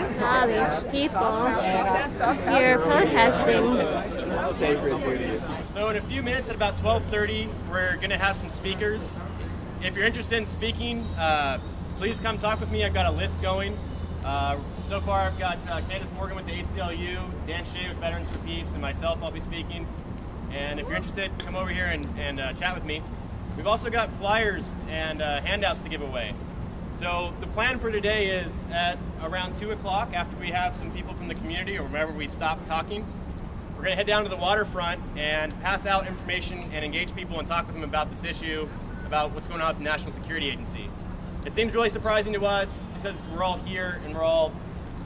All these people here protesting. So in a few minutes, at about 12:30, we're going to have some speakers. If you're interested in speaking, please come talk with me. I've got a list going. So far, I've got Candace Morgan with the ACLU, Dan Shea with Veterans for Peace, and myself, I'll be speaking. And if you're interested, come over here and chat with me. We've also got flyers and handouts to give away. So the plan for today is at around 2 o'clock, after we have some people from the community or wherever we stop talking, we're going to head down to the waterfront and pass out information and engage people and talk with them about this issue, about what's going on with the National Security Agency. It seems really surprising to us because we're all here and we're all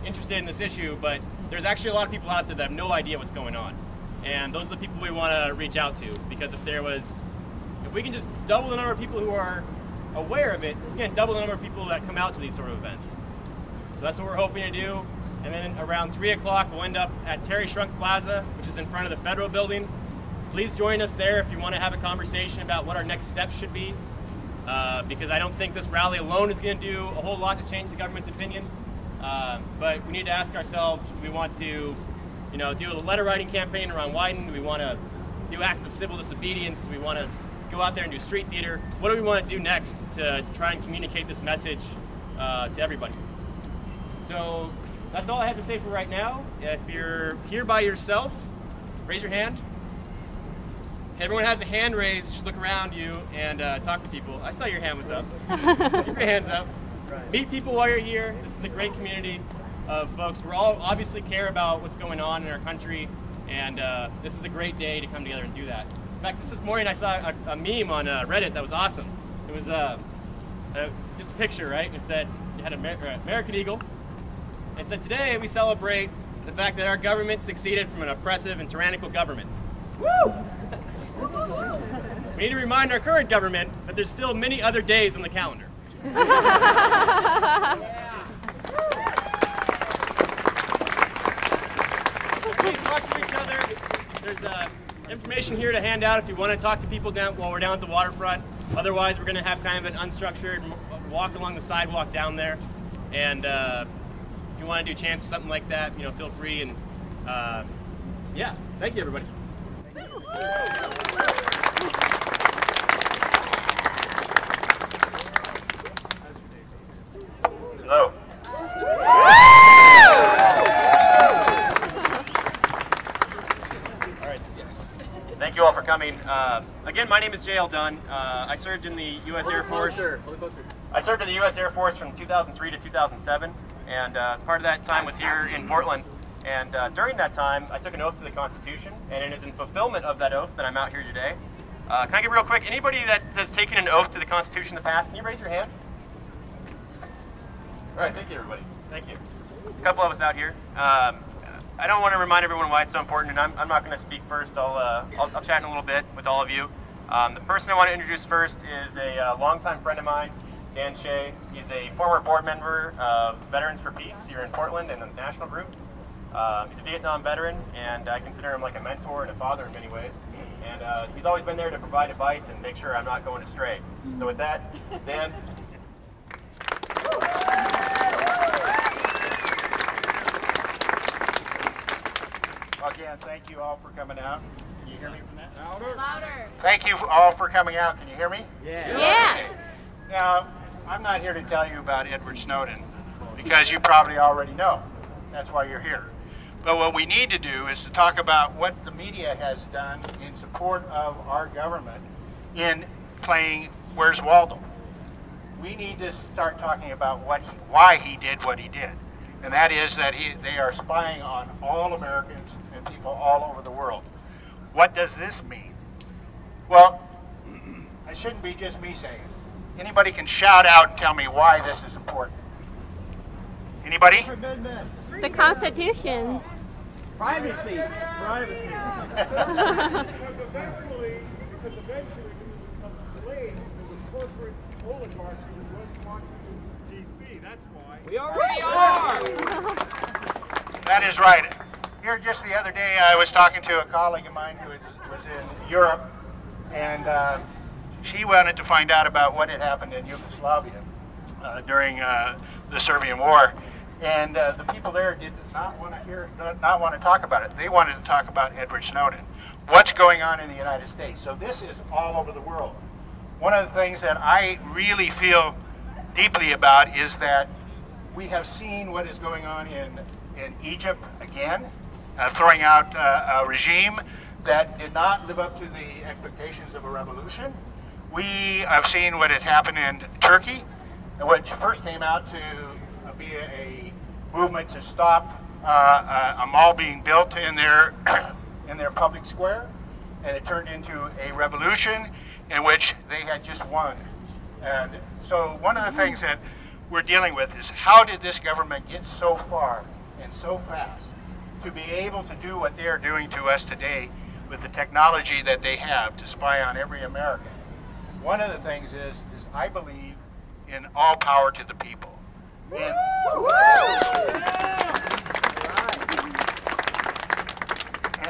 interested in this issue, but there's actually a lot of people out there that have no idea what's going on. And those are the people we want to reach out to, because if we can just double the number of people who are aware of it, it's going to double the number of people that come out to these sort of events. So that's what we're hoping to do. And then around 3 o'clock, we'll end up at Terry Shrunk Plaza, which is in front of the Federal Building. Please join us there if you want to have a conversation about what our next steps should be, because I don't think this rally alone is going to do a whole lot to change the government's opinion. But we need to ask ourselves, do we want to do a letter writing campaign around Wyden? Do we want to do acts of civil disobedience? Do we want to go out there and do street theater? What do we want to do next to try and communicate this message to everybody? So that's all I have to say for right now. If you're here by yourself, raise your hand. If everyone has a hand raised, just look around you and talk to people. I saw your hand was up. Keep your hands up. Meet people while you're here. This is a great community of folks. We all obviously care about what's going on in our country, and this is a great day to come together and do that. In fact, this morning I saw a meme on Reddit that was awesome. It was just a picture, right? It said, it had an American eagle. It said, today we celebrate the fact that our government succeeded from an oppressive and tyrannical government. Woo! We need to remind our current government that there's still many other days on the calendar. Please talk to each other. There's information here to hand out if you want to talk to people while we're down at the waterfront. Otherwise, we're going to have kind of an unstructured walk along the sidewalk down there. And if you want to do chants or something like that, feel free. And yeah, thank you, everybody. Hello. Thank you all for coming. Again, my name is J.L. Dunn. I served in the U.S. Air Force. I served in the U.S. Air Force from 2003 to 2007, and part of that time was here in Portland. And during that time, I took an oath to the Constitution, and it is in fulfillment of that oath that I'm out here today. Can I get real quick? Anybody that has taken an oath to the Constitution in the past, can you raise your hand? All right, thank you, everybody. Thank you. A couple of us out here. I don't want to remind everyone why it's so important, and I'm not going to speak first. I'll chat in a little bit with all of you. The person I want to introduce first is a longtime friend of mine, Dan Shea. He's a former board member of Veterans for Peace here in Portland in the national group. He's a Vietnam veteran, and I consider him like a mentor and a father in many ways. And he's always been there to provide advice and make sure I'm not going astray. So with that, Dan. Again, thank you all for coming out. Can you hear me from that? Louder. Louder. Thank you all for coming out. Can you hear me? Yeah. Yeah. Now, I'm not here to tell you about Edward Snowden, because you probably already know. That's why you're here. But what we need to do is to talk about what the media has done in support of our government in playing Where's Waldo. We need to start talking about why he did what he did. And that is that they are spying on all Americans and people all over the world. What does this mean? Well, it shouldn't be just me saying it. Anybody can shout out and tell me why this is important. Anybody? The Constitution. Privacy. Privacy. Because eventually we become slaves to the corporate oligarchy that runs Washington, D.C. That's why. We already are. That is right. Here just the other day I was talking to a colleague of mine who was in Europe, and she wanted to find out about what had happened in Yugoslavia during the Serbian War. And the people there did not want to talk about it. They wanted to talk about Edward Snowden. What's going on in the United States? So this is all over the world. One of the things that I really feel deeply about is that we have seen what is going on in Egypt again, throwing out a regime that did not live up to the expectations of a revolution. We have seen what has happened in Turkey, which first came out to be a movement to stop a mall being built in their public square, and it turned into a revolution in which they had just won. And so one of the things that we're dealing with is how did this government get so far and so fast to be able to do what they are doing to us today with the technology that they have to spy on every American. One of the things is I believe in all power to the people. And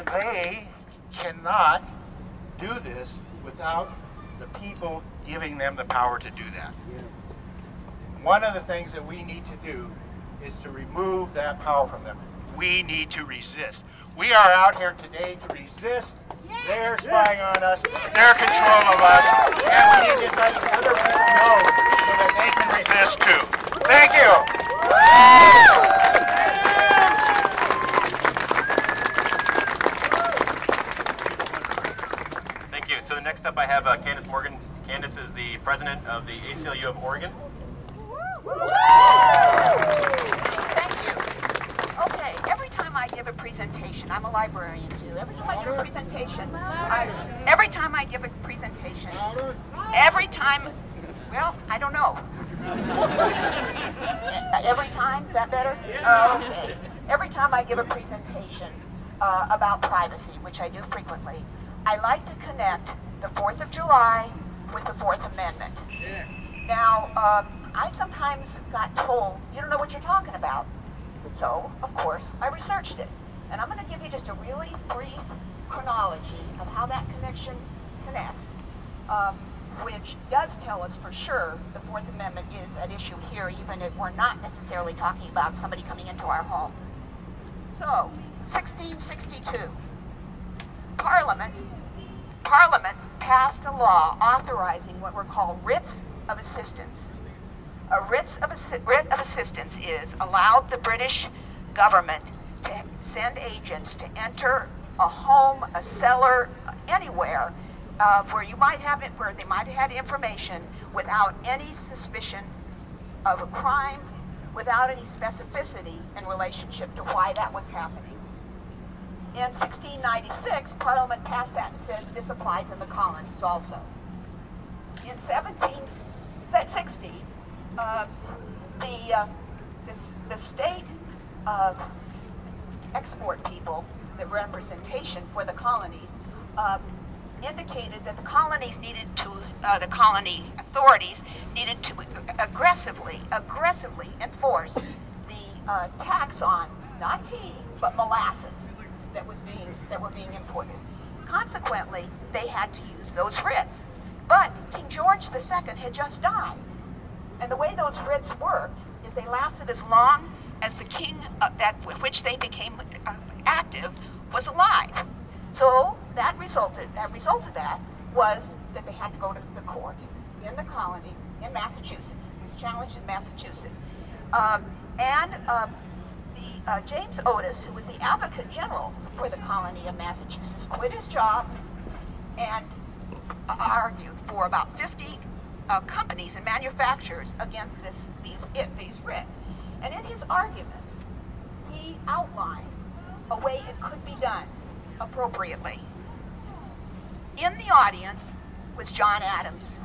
they cannot do this without the people giving them the power to do that. One of the things that we need to do is to remove that power from them. We need to resist. We are out here today to resist their spying on us, their control of us, and we need to let other people know so that they can resist too. Thank you. Thank you. So next up I have Candace Morgan. Candace is the president of the ACLU of Oregon. Thank you. Okay, every time I give a presentation, I'm a librarian too. Every time I give a presentation, well, I don't know. Every time, is that better? Okay. Every time I give a presentation about privacy, which I do frequently, I like to connect the 4th of July with the 4th Amendment. Now, I sometimes got told, you don't know what you're talking about. So, of course, I researched it. And I'm going to give you just a really brief chronology of how that connection connects, which does tell us for sure the 4th Amendment is at issue here, even if we're not necessarily talking about somebody coming into our home. So, 1662, Parliament passed a law authorizing what were called writs of assistance. A writ of assistance is allowed the British government to send agents to enter a home, a cellar, anywhere where they might have had information without any suspicion of a crime, without any specificity in relationship to why that was happening. In 1696, Parliament passed that and said this applies in the colonies also. In 1760, the state export people, the representation for the colonies, indicated that the colonies needed to, the colony authorities needed to aggressively enforce the tax on not tea but molasses that were being imported. Consequently, they had to use those writs. But King George II had just died. And the way those writs worked is they lasted as long as the king which they became active was alive. So that result of that was that they had to go to the court in the colonies in Massachusetts. It was challenged in Massachusetts. James Otis, who was the advocate general for the colony of Massachusetts, quit his job and argued for about 50 companies and manufacturers against these writs. And in his arguments, he outlined a way it could be done appropriately. In the audience was John Adams.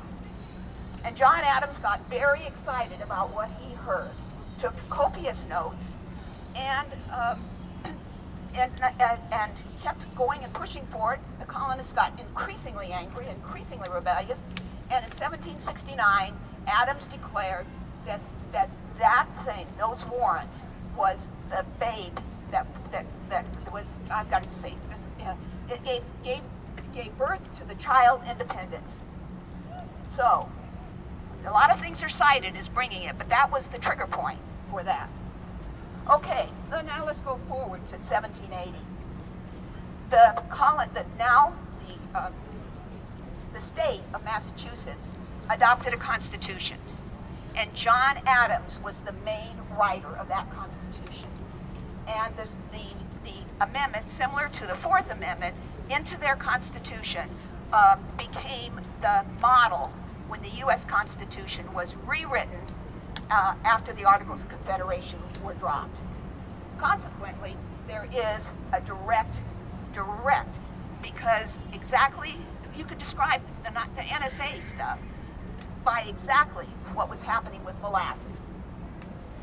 And John Adams got very excited about what he heard, took copious notes, and kept going and pushing for it. The colonists got increasingly angry, increasingly rebellious, and in 1769, Adams declared that thing, those warrants, was the babe that was, I've got to say, it gave birth to the child independence. So, a lot of things are cited as bringing it, but that was the trigger point for that. Okay, so now let's go forward to 1780. The state of Massachusetts adopted a constitution, and John Adams was the main writer of that constitution. And the amendment, similar to the Fourth Amendment, into their constitution became the model when the U.S. Constitution was rewritten after the Articles of Confederation were dropped. Consequently, there is a direct, because exactly, you could describe the NSA stuff by exactly what was happening with molasses.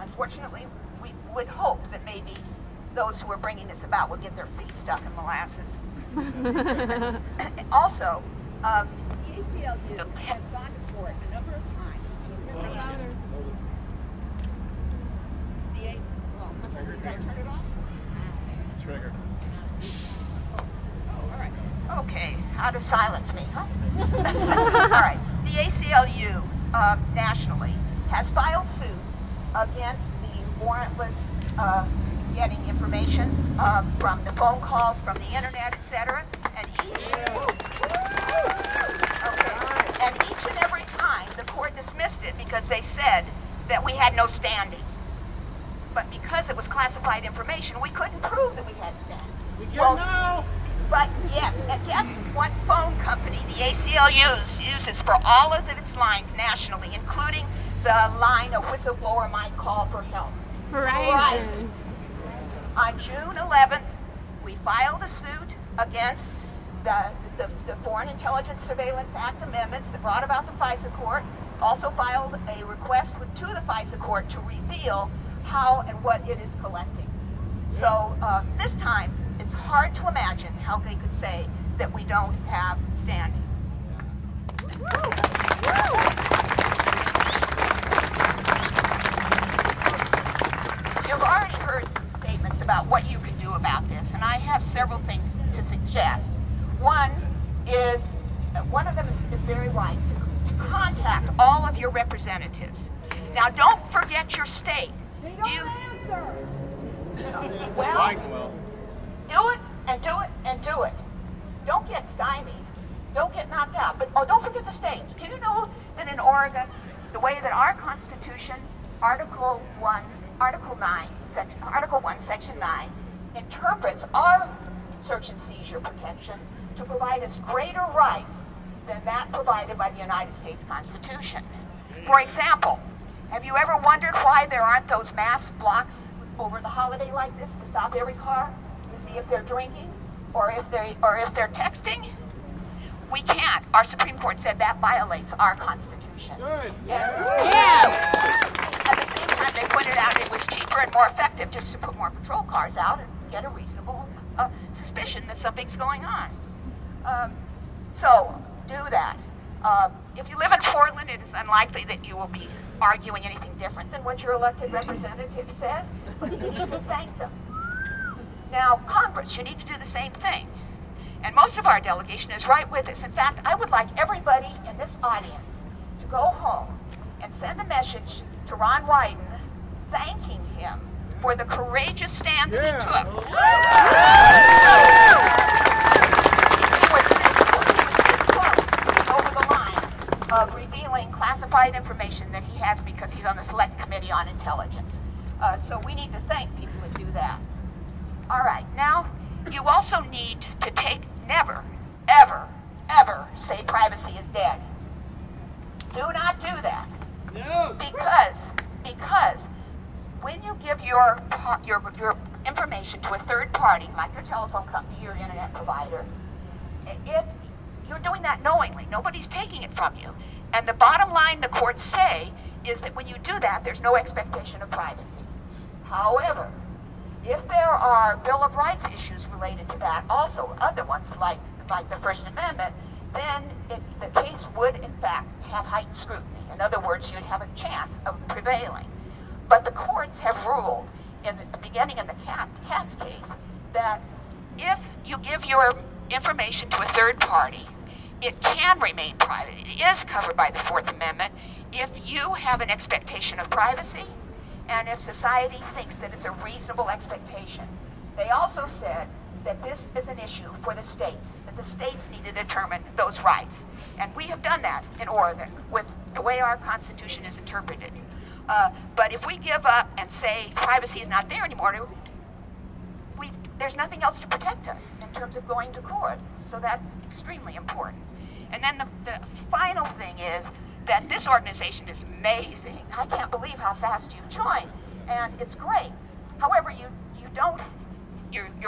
Unfortunately, we would hope that maybe those who are bringing this about will get their feet stuck in molasses. Also, the ACLU has gone to court a number of times. Turn it off? Trigger. All right. Okay, how to silence me, huh? All right. The ACLU nationally has filed suit against the warrantless getting information from the phone calls, from the internet, etc. And each and every time the court dismissed it because they said that we had no standing. But because it was classified information, we couldn't prove that we had standing. We can now. But yes, and guess what phone company the ACLU uses for all of its lines nationally, including the line a whistleblower might call for help? Verizon. On June 11th, we filed a suit against the Foreign Intelligence Surveillance Act amendments that brought about the FISA court. Also filed a request to the FISA court to reveal how and what it is collecting. So this time, it's hard to imagine how they could say that we don't have standing. You've already heard some statements about what you can do about this, and I have several things to suggest. One of them is very right, to contact all of your representatives. Now, don't forget your state. They don't answer. Well, do it and do it and do it. Don't get stymied. Don't get knocked out. But don't forget the states. Do you know that in Oregon, the way that our Constitution, Article 1, Section 9, interprets our search and seizure protection to provide us greater rights than that provided by the United States Constitution. For example, have you ever wondered why there aren't those mass blocks over the holiday like this to stop every car to see if they're drinking or if they're texting? We can't. Our Supreme Court said that violates our Constitution. Good. At the same time, they pointed out it was cheaper and more effective just to put more patrol cars out and get a reasonable suspicion that something's going on. So do that. If you live in Portland, it is unlikely that you will be arguing anything different than what your elected representative says, but you need to thank them. Now, Congress, you need to do the same thing. And most of our delegation is right with us. In fact, I would like everybody in this audience to go home and send a message to Ron Wyden thanking him for the courageous stand that he took. He was this close over the line of revealing classified information that he has because he's on the Select Committee on Intelligence. So we need to thank people that do that. All right, now you also need to never, ever, ever say privacy is dead. Do not do that. No. Because when you give your information to a third party, like your telephone company, your internet provider, you're doing that knowingly. Nobody's taking it from you. And the bottom line the courts say is that when you do that, there's no expectation of privacy. However, if there are Bill of Rights issues related to that, also other ones like the First Amendment, then the case would, in fact, have heightened scrutiny. In other words, you'd have a chance of prevailing. But the courts have ruled, in the beginning in the Katz case, that if you give your information to a third party, it can remain private. It is covered by the Fourth Amendment if you have an expectation of privacy and if society thinks that it's a reasonable expectation. They also said that this is an issue for the states, that the states need to determine those rights. And we have done that in Oregon with the way our Constitution is interpreted. But if we give up and say privacy is not there anymore, there's nothing else to protect us in terms of going to court. So that's extremely important. And then the final thing is that this organization is amazing. I can't believe how fast you joined, and it's great. However, you're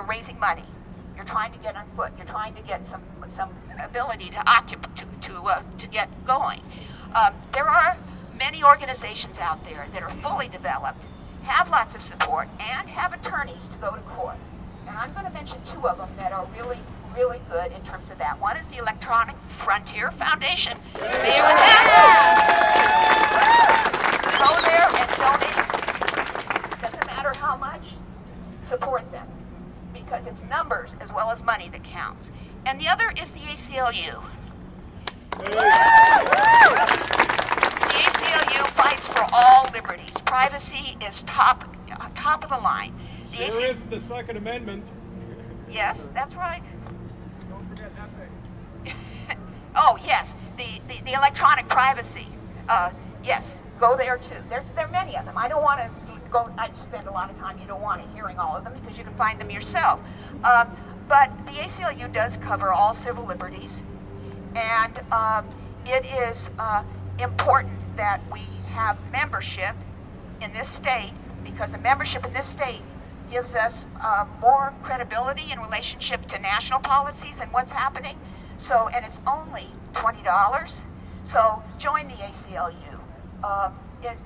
raising money. You're trying to get on foot. You're trying to get some ability to get going. There are many organizations out there that are fully developed, have lots of support, and have attorneys to go to court. And I'm going to mention two of them that are really, really good in terms of that. One is the Electronic Frontier Foundation. Familiar with that? Go there and donate. Doesn't matter how much, support them. Because it's numbers as well as money that counts. And the other is the ACLU. The ACLU fights for all liberties. Privacy is top of the line. There is the Second Amendment. Yes, that's right. Don't forget that thing. Oh, yes, the electronic privacy. Yes, go there too. There are many of them. I don't want to go, I'd spend a lot of time, you don't want to hearing all of them because you can find them yourself. But the ACLU does cover all civil liberties, and it is important that we have membership in this state, because the membership in this state gives us more credibility in relationship to national policies and what's happening. So, and it's only $20. So join the ACLU.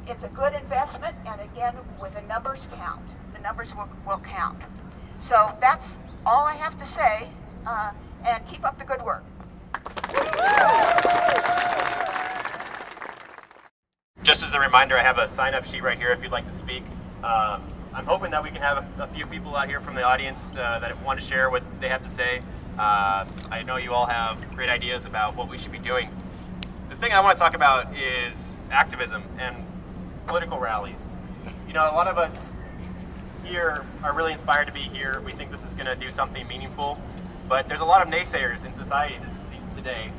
It's a good investment, and again, with the numbers count. The numbers will count. So that's all I have to say, and keep up the good work. Just as a reminder, I have a sign-up sheet right here if you'd like to speak. I'm hoping that we can have a few people out here from the audience that want to share what they have to say. I know you all have great ideas about what we should be doing. The thing I want to talk about is activism and political rallies. You know, a lot of us here are really inspired to be here. We think this is going to do something meaningful, but there's a lot of naysayers in society today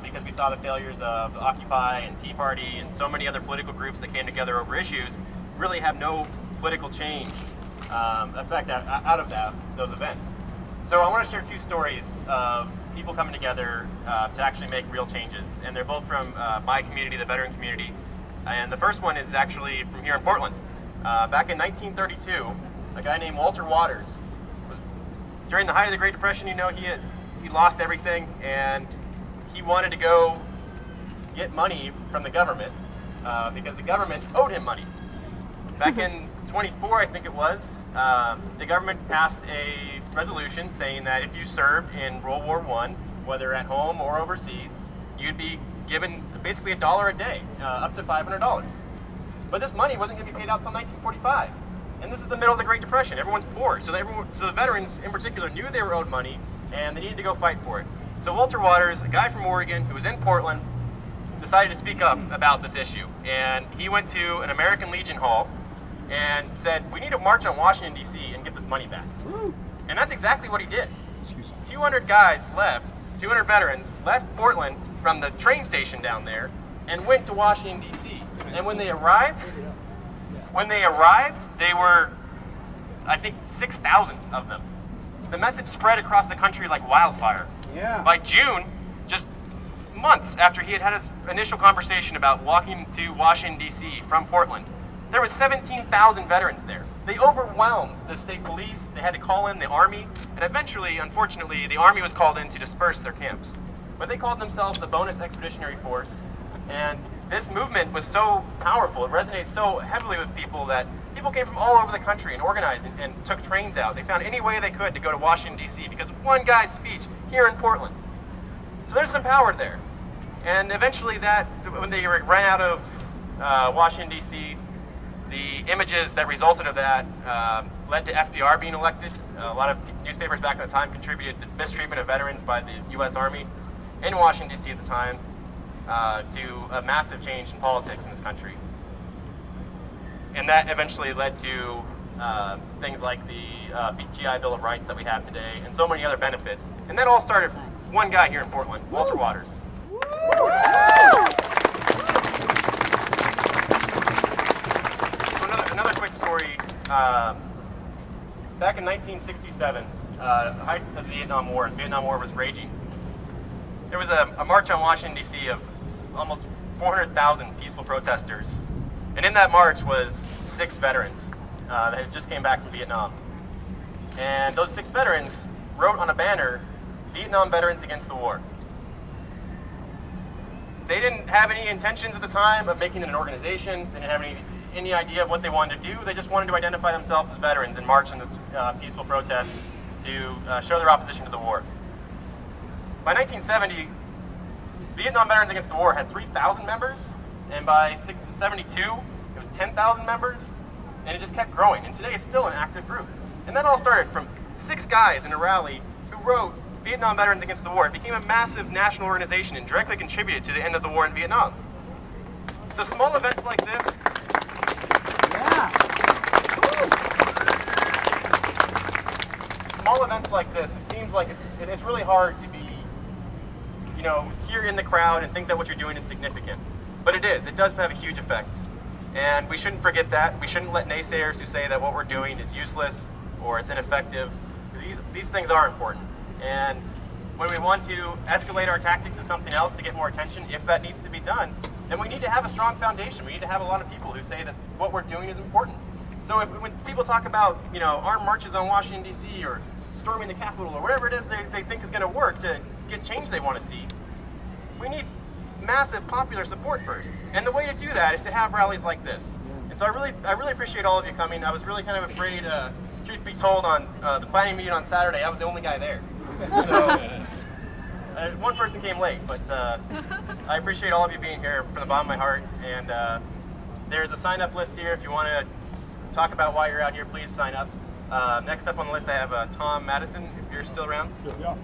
because we saw the failures of Occupy and Tea Party and so many other political groups that came together over issues really have no political change effect out of those events. So I want to share two stories of people coming together to actually make real changes, and they're both from my community, the veteran community. And the first one is actually from here in Portland. Back in 1932, a guy named Walter Waters was, during the height of the Great Depression, you know, he lost everything, and he wanted to go get money from the government because the government owed him money. Back in 24, I think it was, the government passed a resolution saying that if you served in World War I, whether at home or overseas, you'd be given basically $1 a day, up to $500. But this money wasn't going to be paid out until 1945. And this is the middle of the Great Depression. Everyone's poor. So the veterans in particular knew they were owed money, and they needed to go fight for it. So Walter Waters, a guy from Oregon who was in Portland, decided to speak up about this issue. And he went to an American Legion Hall and said, we need to march on Washington, D.C. and get this money back. And that's exactly what he did. 200 guys left, 200 veterans left Portland from the train station down there and went to Washington, D.C. And when they arrived, they were, I think, 6,000 of them. The message spread across the country like wildfire. Yeah. By June, just months after he had had his initial conversation about walking to Washington, D.C. from Portland, there was 17,000 veterans there. They overwhelmed the state police. They had to call in the Army, and eventually, unfortunately, the Army was called in to disperse their camps. But they called themselves the Bonus Expeditionary Force, and this movement was so powerful, it resonated so heavily with people that people came from all over the country and organized and took trains out. They found any way they could to go to Washington, D.C. because of one guy's speech here in Portland. So there's some power there. And eventually when they ran out of Washington, D.C., the images that resulted of that led to FDR being elected. A lot of newspapers back at the time contributed to mistreatment of veterans by the U.S. Army in Washington, D.C. at the time to a massive change in politics in this country. And that eventually led to things like the GI Bill of Rights that we have today, and so many other benefits. And that all started from one guy here in Portland, Walter Waters. So another quick story. Back in 1967, the height of the Vietnam War, and the Vietnam War was raging. There was a march on Washington, D.C. of almost 400,000 peaceful protesters. And in that march was 6 veterans that had just came back from Vietnam. And those 6 veterans wrote on a banner, "Vietnam Veterans Against the War." They didn't have any intentions at the time of making it an organization. They didn't have any idea of what they wanted to do. They just wanted to identify themselves as veterans and march in this peaceful protest to show their opposition to the war. By 1970, Vietnam Veterans Against the War had 3,000 members, and by 1972, it was 10,000 members, and it just kept growing. And today, it's still an active group. And that all started from 6 guys in a rally who wrote Vietnam Veterans Against the War. It became a massive national organization and directly contributed to the end of the war in Vietnam. So small events like this. Small events like this, it seems like it's really hard to be, here in the crowd and think that what you're doing is significant. But it is. It does have a huge effect. And we shouldn't forget that. We shouldn't let naysayers who say that what we're doing is useless or it's ineffective, because these things are important. And when we want to escalate our tactics to something else to get more attention, if that needs to be done, then we need to have a strong foundation. We need to have a lot of people who say that what we're doing is important. So when people talk about, armed marches on Washington, D.C. or storming the Capitol or whatever it is they think is going to work to get change they want to see, we need massive popular support first. And the way to do that is to have rallies like this. And so I really appreciate all of you coming. I was really kind of afraid, truth be told, on the planning meeting on Saturday, I was the only guy there. So one person came late, but I appreciate all of you being here from the bottom of my heart. And there's a sign-up list here. If you want to talk about why you're out here, please sign up. Next up on the list, I have Tom Madison, if you're still around. Yeah.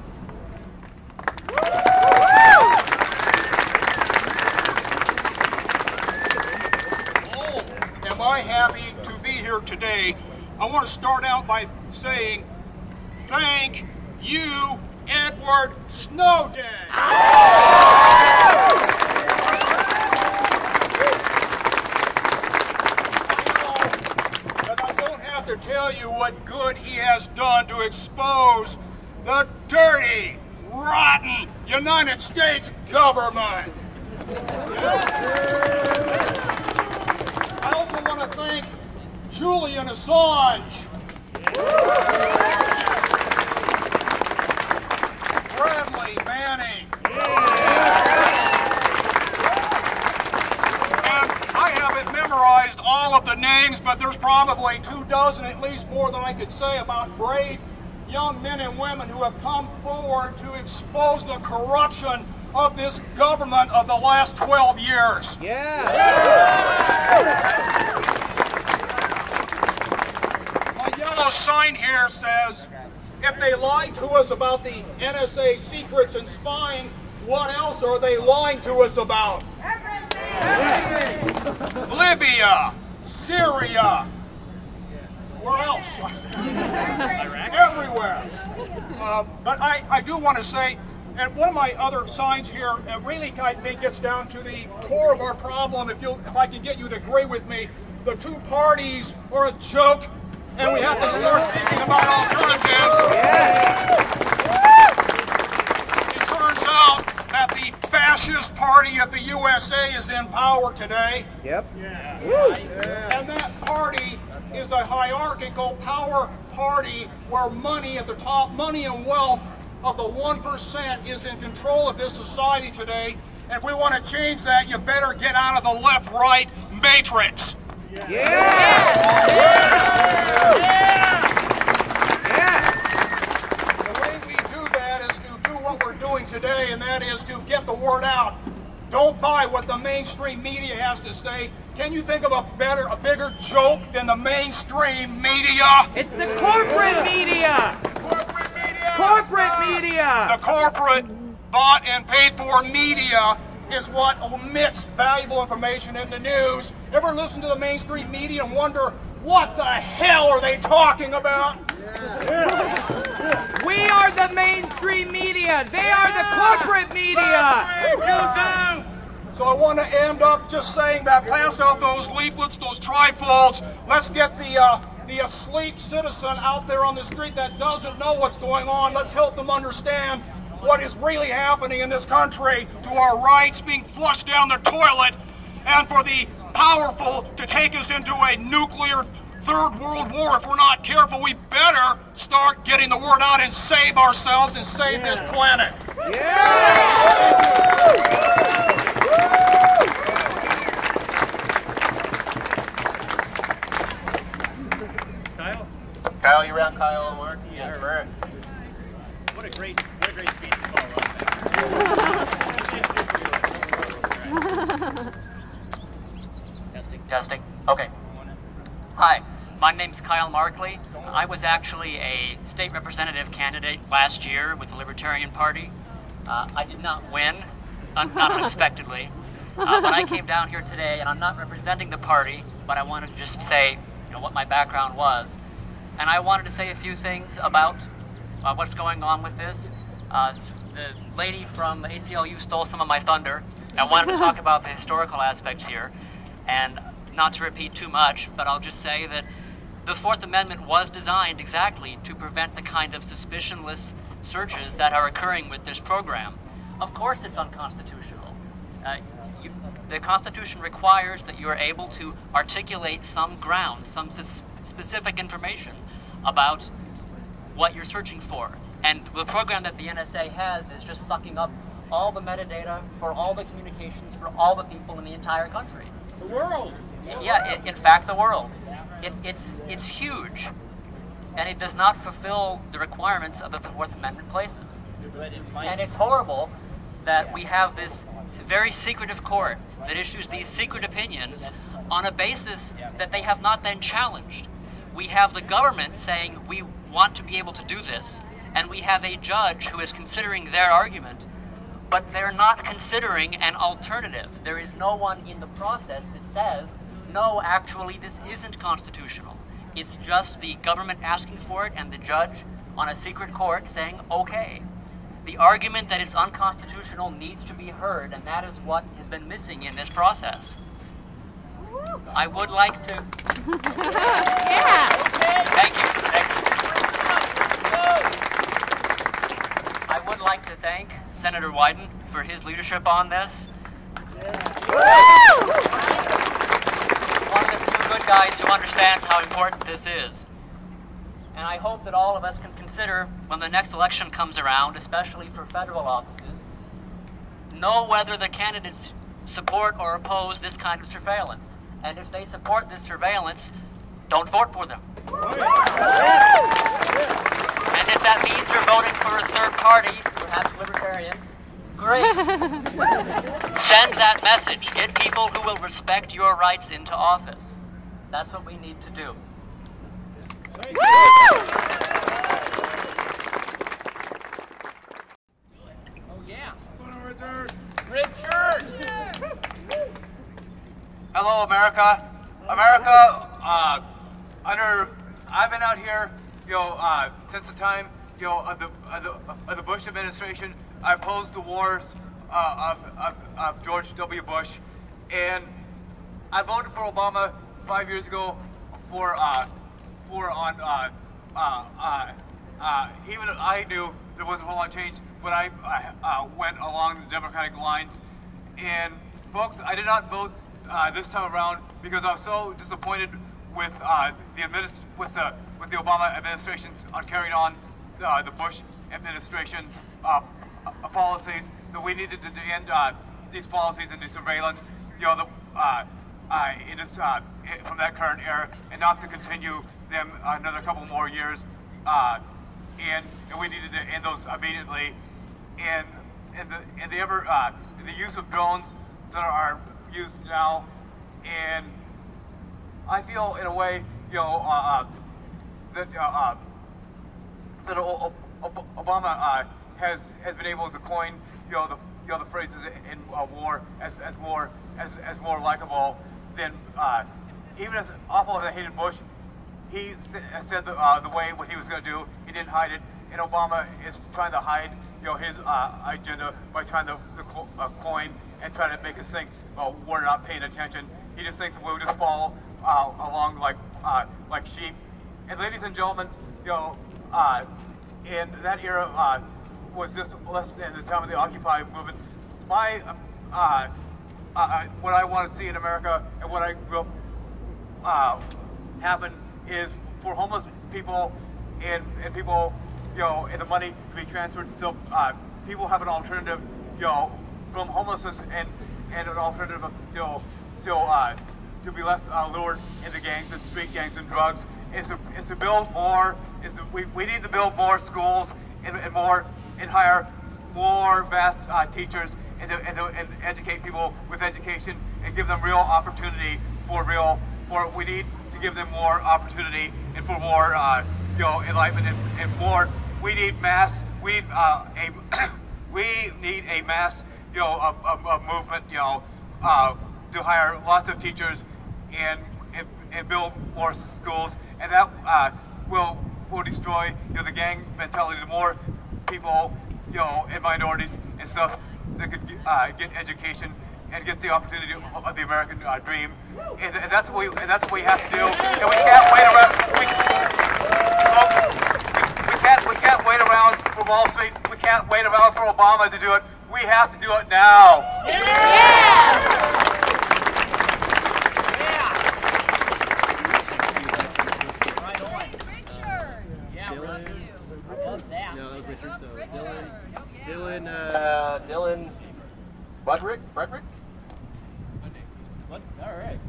Am I happy to be here today? I want to start out by saying thank you, Edward Snowden. But I don't have to tell you what good he has done to expose the dirty, rotten United States government. I also want to thank Julian Assange, Bradley Manning, and I haven't memorized all of the names, but there's probably 24 at least more than I could say about brave young men and women who have come forward to expose the corruption of this government of the last 12 years. My yellow sign here says, if they lied to us about the NSA secrets and spying, what else are they lying to us about? Everything! Libya, Syria, where else? Everywhere. But I do want to say, and one of my other signs here really, I think, gets down to the core of our problem. If I can get you to agree with me, the 2 parties are a joke, and we have to start thinking about alternatives. It turns out that the fascist party of the USA is in power today. And that party is a hierarchical power party where money at the top, money and wealth of the 1% is in control of this society today. And if we want to change that, you better get out of the left-right matrix. The way we do that is to do what we're doing today, and that is to get the word out. Don't buy what the mainstream media has to say. Can you think of a bigger joke than the mainstream media? It's the corporate media! Corporate media! Corporate media! The corporate bought and paid for media is what omits valuable information in the news. Ever listen to the mainstream media and wonder, what the hell are they talking about? We are the mainstream media. They are the corporate media. So I want to end up just saying that, pass out those leaflets, those trifolds. Let's get the asleep citizen out there on the street that doesn't know what's going on. Let's help them understand what is really happening in this country, to our rights being flushed down the toilet, and for the powerful to take us into a nuclear third world war. If we're not careful, we better start getting the word out and save ourselves and save this planet. Kyle, you around? Kyle Markey? Yeah. First. What a great speech to follow up. Testing. Okay. Hi, my name's Kyle Markley. I was actually a state representative candidate last year with the Libertarian Party. I did not win, not unexpectedly. But I came down here today, and I'm not representing the party, but I wanted to just say, what my background was. And I wanted to say a few things about what's going on with this. The lady from the ACLU stole some of my thunder. I wanted to talk about the historical aspects here, and not to repeat too much, but I'll just say that the Fourth Amendment was designed exactly to prevent the kind of suspicionless searches that are occurring with this program. Of course it's unconstitutional. The Constitution requires that you are able to articulate some ground, some specific information about what you're searching for. And the program that the NSA has is just sucking up all the metadata for all the communications for all the people in the entire country. The world! Yeah, in fact, the world. It's huge, and it does not fulfill the requirements of the Fourth Amendment places. And it's horrible that we have this very secretive court that issues these secret opinions on a basis that they have not been challenged. We have the government saying we want to be able to do this, and we have a judge who is considering their argument, but they're not considering an alternative. There is no one in the process that says, no, actually, this isn't constitutional. It's just the government asking for it and the judge on a secret court saying, okay. The argument that it's unconstitutional needs to be heard, and that is what has been missing in this process. I would like to... Yeah. Thank you. I would like to thank Senator Wyden for his leadership on this. One of the two good guys who understands how important this is. And I hope that all of us can consider, when the next election comes around, especially for federal offices, know whether the candidates support or oppose this kind of surveillance. And if they support this surveillance, don't vote for them. And if that means you're voting for a third party, perhaps libertarians, great. Send that message. Get people who will respect your rights into office. That's what we need to do. Oh yeah. Richard. Hello, America. America. I've been out here, since the time, of the Bush administration. I opposed the wars of George W. Bush, and I voted for Obama 5 years ago even I knew there wasn't a whole lot of change, but I went along the Democratic lines. And folks, I did not vote this time around because I was so disappointed with the Obama administration on carrying on the Bush administration's policies, that we needed to end these policies and the surveillance, from that current era, and not to continue them another couple more years. And we needed to end those immediately. And the use of drones that are used now, and I feel in a way, that Obama has been able to coin, the phrases in war as more likable, then even as awful as I hated Bush, he said the way what he was going to do. He didn't hide it, and Obama is trying to hide his agenda by trying to coin and try to make us think, well, we're not paying attention. He just thinks we'll just follow along like sheep. And ladies and gentlemen, in that era was just less than the time of the Occupy movement. What I want to see in America and what I grew up happen is for homeless people and people and the money to be transferred so people have an alternative from homelessness and an alternative to be less lured into gangs and street gangs and drugs is to build more. We need to build more schools and hire more vast teachers and educate people with education and give them real opportunity we need to give them more opportunity and for more enlightenment and more. We need mass. We need we need a mass a movement to hire lots of teachers and build more schools, and that will destroy the gang mentality. The more people and minorities and stuff that could get education and get the opportunity of the American dream, and that's what we have to do. And we can't wait around. We can't wait around for Wall Street. We can't wait around for Obama to do it. We have to do it now. Dylan Frederick? What? All right.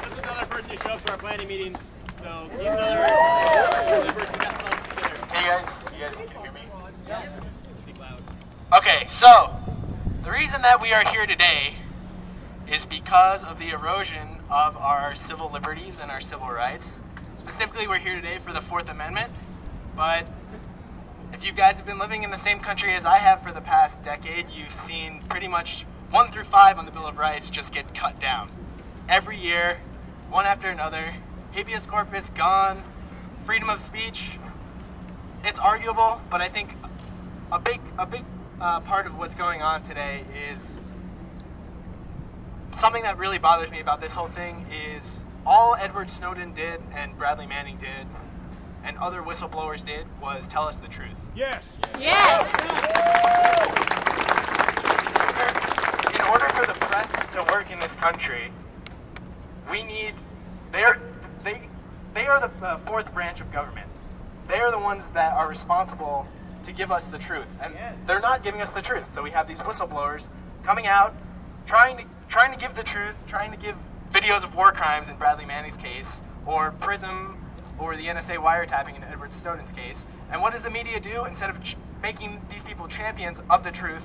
This is another person who shows up to our planning meetings, so he's another person who got something together. Hey guys, you guys can hear me? Yeah. Speak loud. Okay, so the reason that we are here today is because of the erosion of our civil liberties and our civil rights. Specifically, we're here today for the Fourth Amendment, but if you guys have been living in the same country as I have for the past decade, you've seen pretty much 1 through 5 on the Bill of Rights just get cut down. Every year, one after another. Habeas corpus gone, freedom of speech, it's arguable, but I think a big part of what's going on today is something that really bothers me about this whole thing is all Edward Snowden did and Bradley Manning did and other whistleblowers did was tell us the truth. Yes. Yes. In order for the press to work in this country, they are the fourth branch of government. They are the ones that are responsible to give us the truth, and they're not giving us the truth. So we have these whistleblowers coming out, trying to give the truth, trying to give videos of war crimes in Bradley Manning's case, or PRISM, or the NSA wiretapping in Edward Snowden's case. And what does the media do? Instead of making these people champions of the truth,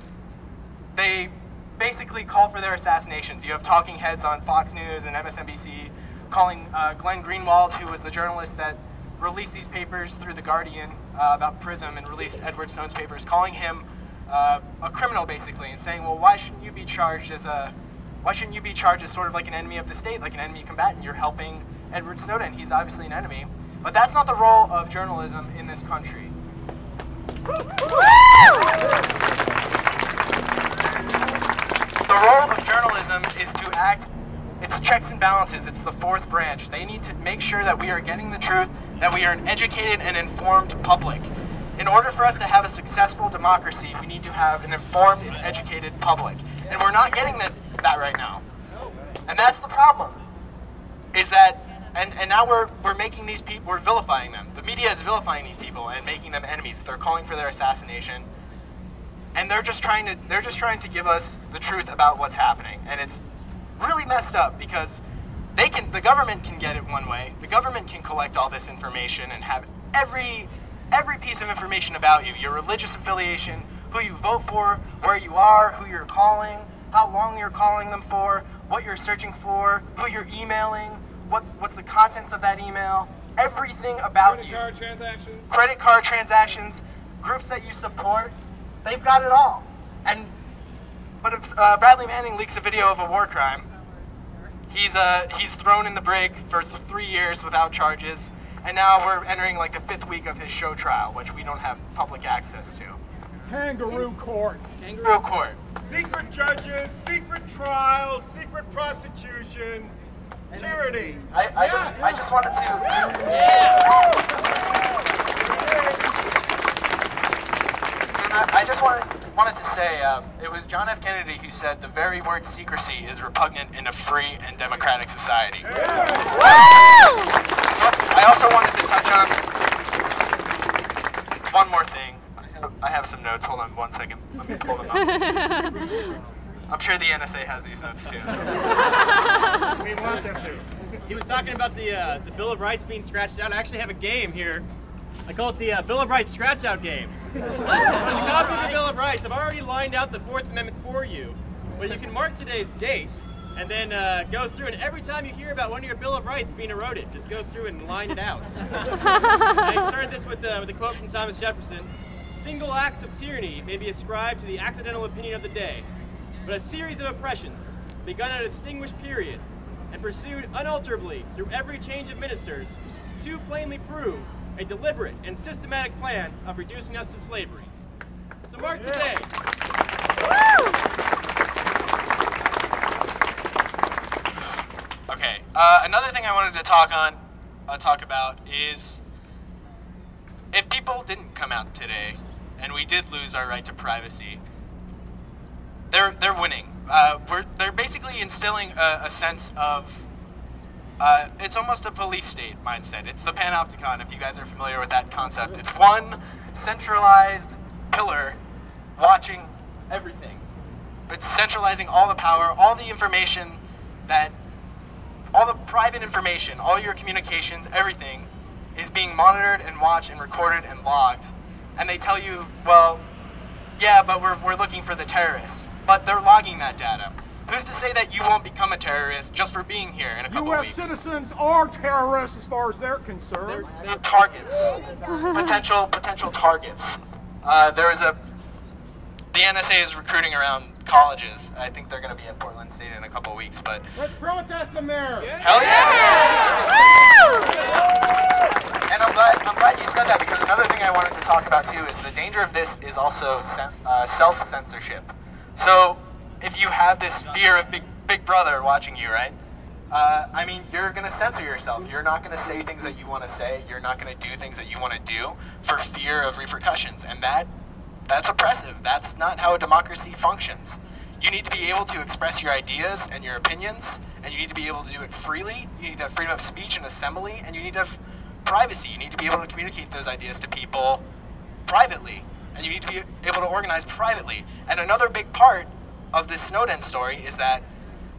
they basically call for their assassinations. You have talking heads on Fox News and MSNBC calling Glenn Greenwald, who was the journalist that released these papers through The Guardian about PRISM and released Edward Snowden's papers, calling him a criminal basically, and saying, well, why shouldn't you be charged as sort of like an enemy of the state, like an enemy combatant? You're helping Edward Snowden. He's obviously an enemy. But that's not the role of journalism in this country. The role of journalism is to act, it's checks and balances, it's the fourth branch. They need to make sure that we are getting the truth, that we are an educated and informed public. In order for us to have a successful democracy, we need to have an informed and educated public. And we're not getting that right now. And that's the problem, is that And now we're making these people, we're vilifying them. The media is vilifying these people and making them enemies. They're calling for their assassination, and they're just trying to give us the truth about what's happening. And it's really messed up because the government can get it one way. The government can collect all this information and have every piece of information about you, your religious affiliation, who you vote for, where you are, who you're calling, how long you're calling them for, what you're searching for, who you're emailing. What's the contents of that email, everything about you. Credit card transactions. Credit card transactions, groups that you support, They've got it all. But if Bradley Manning leaks a video of a war crime, he's thrown in the brig for 3 years without charges, and now we're entering like the 5th week of his show trial, which we don't have public access to. Kangaroo court. Kangaroo court. Secret judges, secret trials, secret prosecution, tyranny. I just wanted to. And I just wanted to say, it was John F. Kennedy who said the very word secrecy is repugnant in a free and democratic society. I also wanted to touch on one more thing. I have some notes. Hold on 1 second. Let me pull them up. I'm sure the NSA has these notes too. We want them to. He was talking about the Bill of Rights being scratched out. I actually have a game here. I call it the Bill of Rights scratch out game. So it's a copy of the Bill of Rights. I've already lined out the 4th Amendment for you. But you can mark today's date and then go through, and every time you hear about one of your Bill of Rights being eroded, just go through and line it out. I started this with a quote from Thomas Jefferson. Single acts of tyranny may be ascribed to the accidental opinion of the day, but a series of oppressions, begun at a distinguished period, and pursued unalterably through every change of ministers, too plainly prove a deliberate and systematic plan of reducing us to slavery. So mark today. Okay. Another thing I wanted to talk about is if people didn't come out today, and we did lose our right to privacy, they're winning. They're basically instilling a sense of it's almost a police state mindset. It's the panopticon, if you guys are familiar with that concept. It's one centralized pillar watching everything. It's centralizing all the power, all the information all the private information, all your communications, everything is being monitored and watched and recorded and logged. And they tell you, well, yeah, but we're looking for the terrorists. But they're logging that data. Who's to say that you won't become a terrorist just for being here in a couple U.S. weeks? citizens are terrorists as far as they're concerned. They're targets, potential targets. The NSA is recruiting around colleges. I think they're going to be at Portland State in a couple weeks, but Let's protest them there. hell yeah! And I'm glad you said that, because another thing I wanted to talk about too is the danger of this is also self-censorship. So if you have this fear of Big Brother watching you, right? I mean, you're going to censor yourself. You're not going to say things that you want to say. You're not going to do things that you want to do for fear of repercussions. And that's oppressive. That's not how a democracy functions. You need to be able to express your ideas and your opinions, and you need to be able to do it freely. You need to have freedom of speech and assembly, and you need to have privacy. You need to be able to communicate those ideas to people privately, and you need to be able to organize privately. And another big part of this Snowden story is that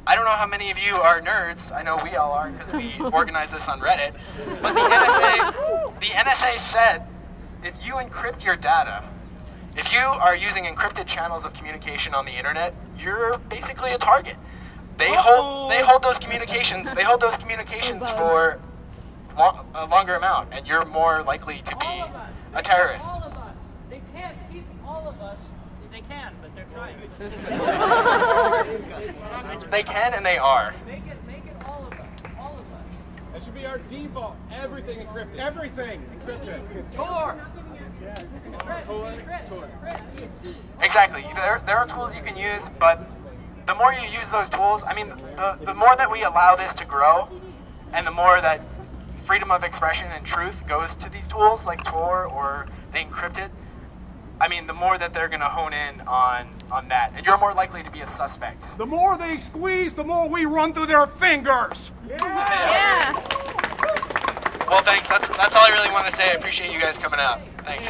I don't know how many of you are nerds. I know we all are because we organized this on Reddit. But the NSA said if you encrypt your data, if you are using encrypted channels of communication on the internet, you're basically a target. They hold those communications. They hold those communications for a longer amount, and you're more likely to be a terrorist. All of us. They can't keep all of us. They can, but they're trying. They can and they are. Make it all of us. All of us. That should be our default. Everything encrypted. Everything encrypted. Tor. Exactly. There are tools you can use, but the more you use those tools, I mean, the more that we allow this to grow, and the more that freedom of expression and truth goes to these tools like Tor or they encrypt it, I mean, the more that they're going to hone in on that, and you're more likely to be a suspect. The more they squeeze, the more we run through their fingers. Yeah. Well, thanks. That's all I really want to say. I appreciate you guys coming out. Thanks.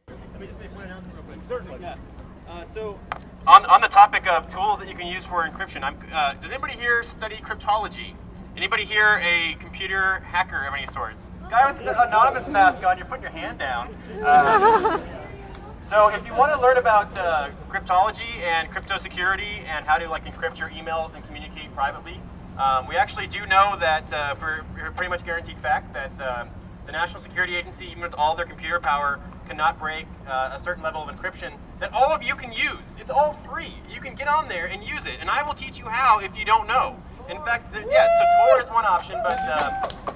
Let me just make one announcement real quick. Certainly. Yeah. So, on the topic of tools that you can use for encryption, does anybody here study cryptology? Anybody here a computer hacker of any sorts? Guy with the anonymous mask on, you're putting your hand down. So if you want to learn about cryptology and crypto security and how to encrypt your emails and communicate privately, we actually do know that for a pretty much guaranteed fact that the National Security Agency, even with all their computer power, cannot break a certain level of encryption that all of you can use. It's all free. You can get on there and use it, and I will teach you how if you don't know. In fact, yeah, so Tor is one option, but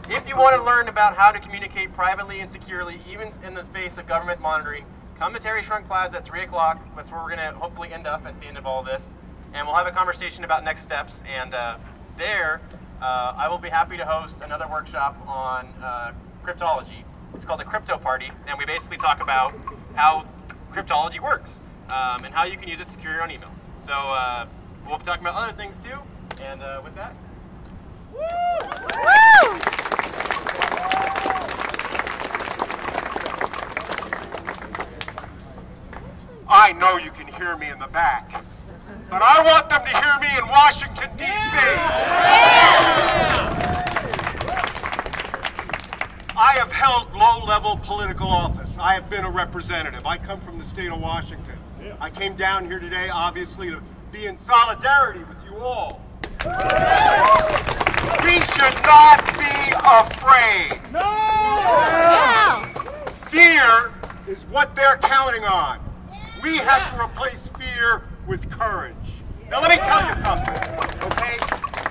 if you want to learn about how to communicate privately and securely, even in the space of government monitoring, come to Terry Shrunk Plaza at 3 o'clock. That's where we're going to hopefully end up at the end of all this. And we'll have a conversation about next steps. And there, I will be happy to host another workshop on cryptology. It's called the Crypto Party. And we basically talk about how cryptology works and how you can use it to secure your own emails. So we'll be talking about other things too. And with that. Woo! I know you can hear me in the back, but I want them to hear me in Washington, D.C. I have held low-level political office. I have been a representative. I come from the state of Washington. I came down here today, obviously, to be in solidarity with you all. We should not be afraid. No! Fear is what they're counting on. We have to replace fear with courage. Now let me tell you something, okay?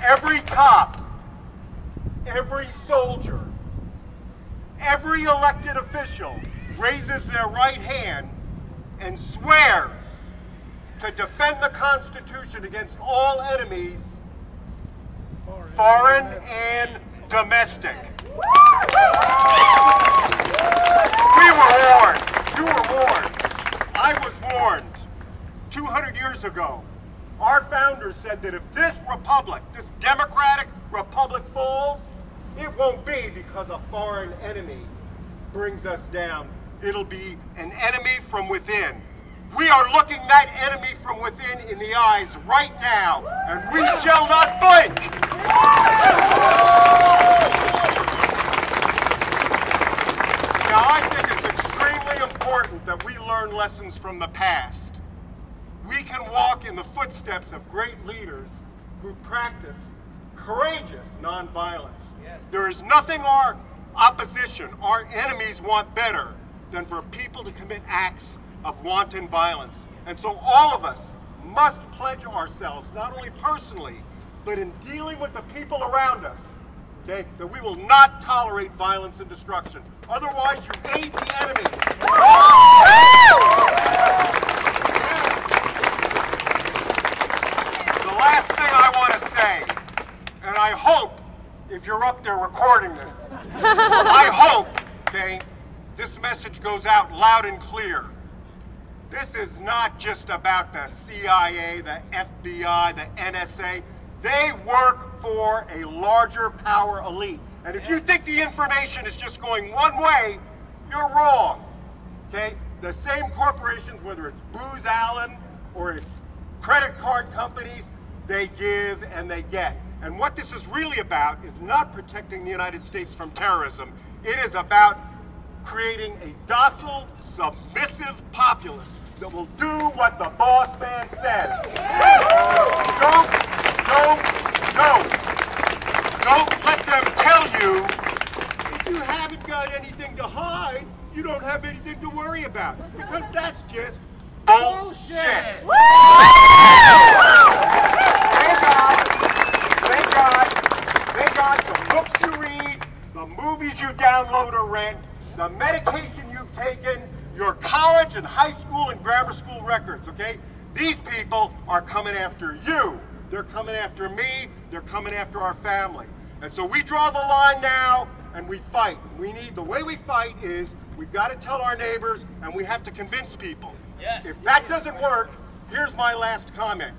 Every cop, every soldier, every elected official raises their right hand and swears to defend the Constitution against all enemies, foreign and domestic. We were warned. You were warned. I was warned 200 years ago. Our founders said that if this republic, this democratic republic falls, it won't be because a foreign enemy brings us down. It'll be an enemy from within. We are looking that enemy from within in the eyes right now, and we shall not blink. Now, I think it's extremely important that we learn lessons from the past. We can walk in the footsteps of great leaders who practice courageous nonviolence. Yes. There is nothing our opposition, our enemies want better than for people to commit acts of wanton violence. And so all of us must pledge ourselves, not only personally, but in dealing with the people around us, okay, that we will not tolerate violence and destruction. Otherwise, you aid the enemy. The last thing I want to say, and I hope, if you're up there recording this, I hope, okay, this message goes out loud and clear. This is not just about the CIA, the FBI, the NSA. They work for a larger power elite. And if you think the information is just going one way, you're wrong. Okay? The same corporations, whether it's Booz Allen or it's credit card companies, they give and they get. And what this is really about is not protecting the United States from terrorism. It is about creating a docile, submissive populace that will do what the boss man says. Don't let them tell you if you haven't got anything to hide, you don't have anything to worry about. Because that's just bullshit. Thank God the books you read, the movies you download or rent, the medication you've taken, your college and high school and grammar school records, okay? These people are coming after you. They're coming after me. They're coming after our family. And so we draw the line now and we fight. The way we fight is we've got to tell our neighbors and we have to convince people. Yes. If that doesn't work, here's my last comment.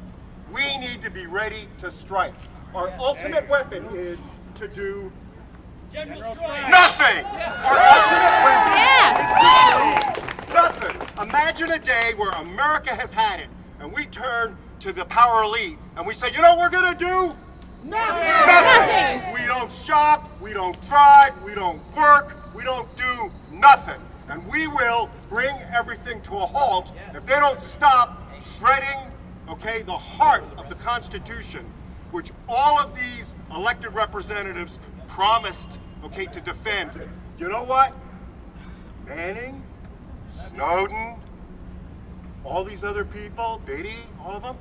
We need to be ready to strike. Our ultimate weapon is to do nothing! Our ultimate weapon is nothing! Imagine a day where America has had it, and we turn to the power elite, and we say, you know what we're gonna do? Nothing! We don't shop, we don't thrive, we don't work, we don't do nothing. And we will bring everything to a halt if they don't stop shredding, okay, the heart of the Constitution, which all of these elected representatives promised, okay, to defend. you know what? Manning, Snowden, all these other people, Beatty, all of them,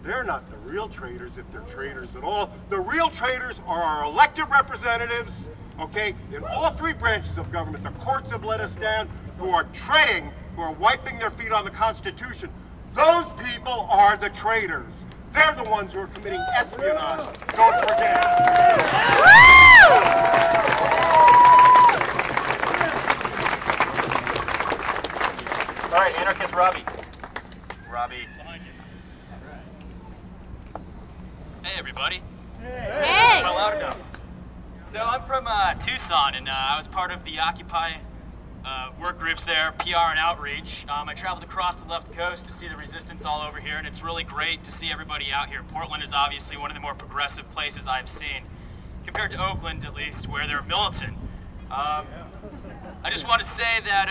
they're not the real traitors if they're traitors at all. The real traitors are our elected representatives, okay, in all three branches of government. The courts have let us down, who are treading, who are wiping their feet on the Constitution. Those people are the traitors. They're the ones who are committing espionage. Don't forget. All right, anarchist Robbie. Robbie. Hey, everybody. Hey. Am I loud enough? So I'm from Tucson, and I was part of the Occupy work groups there, PR and outreach. I traveled across the left coast to see the resistance all over here, and it's really great to see everybody out here. Portland is obviously one of the more progressive places I've seen, compared to Oakland, at least, where they're militant. I just want to say that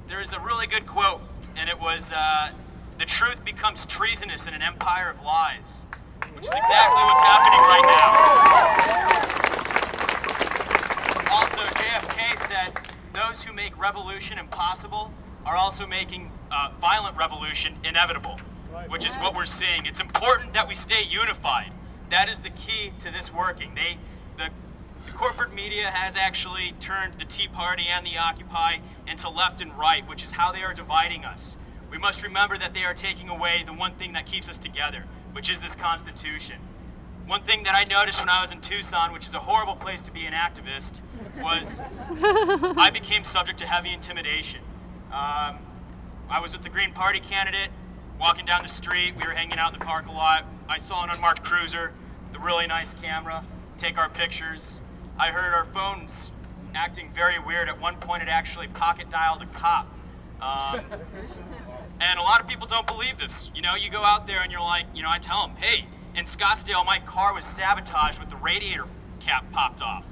there is a really good quote, and it was, "The truth becomes treasonous in an empire of lies," which is exactly what's happening right now. Also, JFK said, "Those who make revolution impossible are also making violent revolution inevitable," which is what we're seeing. It's important that we stay unified. That is the key to this working. The corporate media has actually turned the Tea Party and the Occupy into left and right, which is how they are dividing us. We must remember that they are taking away the one thing that keeps us together, which is this Constitution. One thing that I noticed when I was in Tucson, which is a horrible place to be an activist, was I became subject to heavy intimidation. I was with the Green Party candidate, walking down the street. We were hanging out in the park a lot. I saw an unmarked cruiser, the really nice camera, take our pictures. I heard our phones acting very weird. At one point, it actually pocket dialed a cop. And a lot of people don't believe this. You know, you go out there and you're like, you know, I tell them, hey, in Scottsdale, my car was sabotaged with the radiator cap popped off.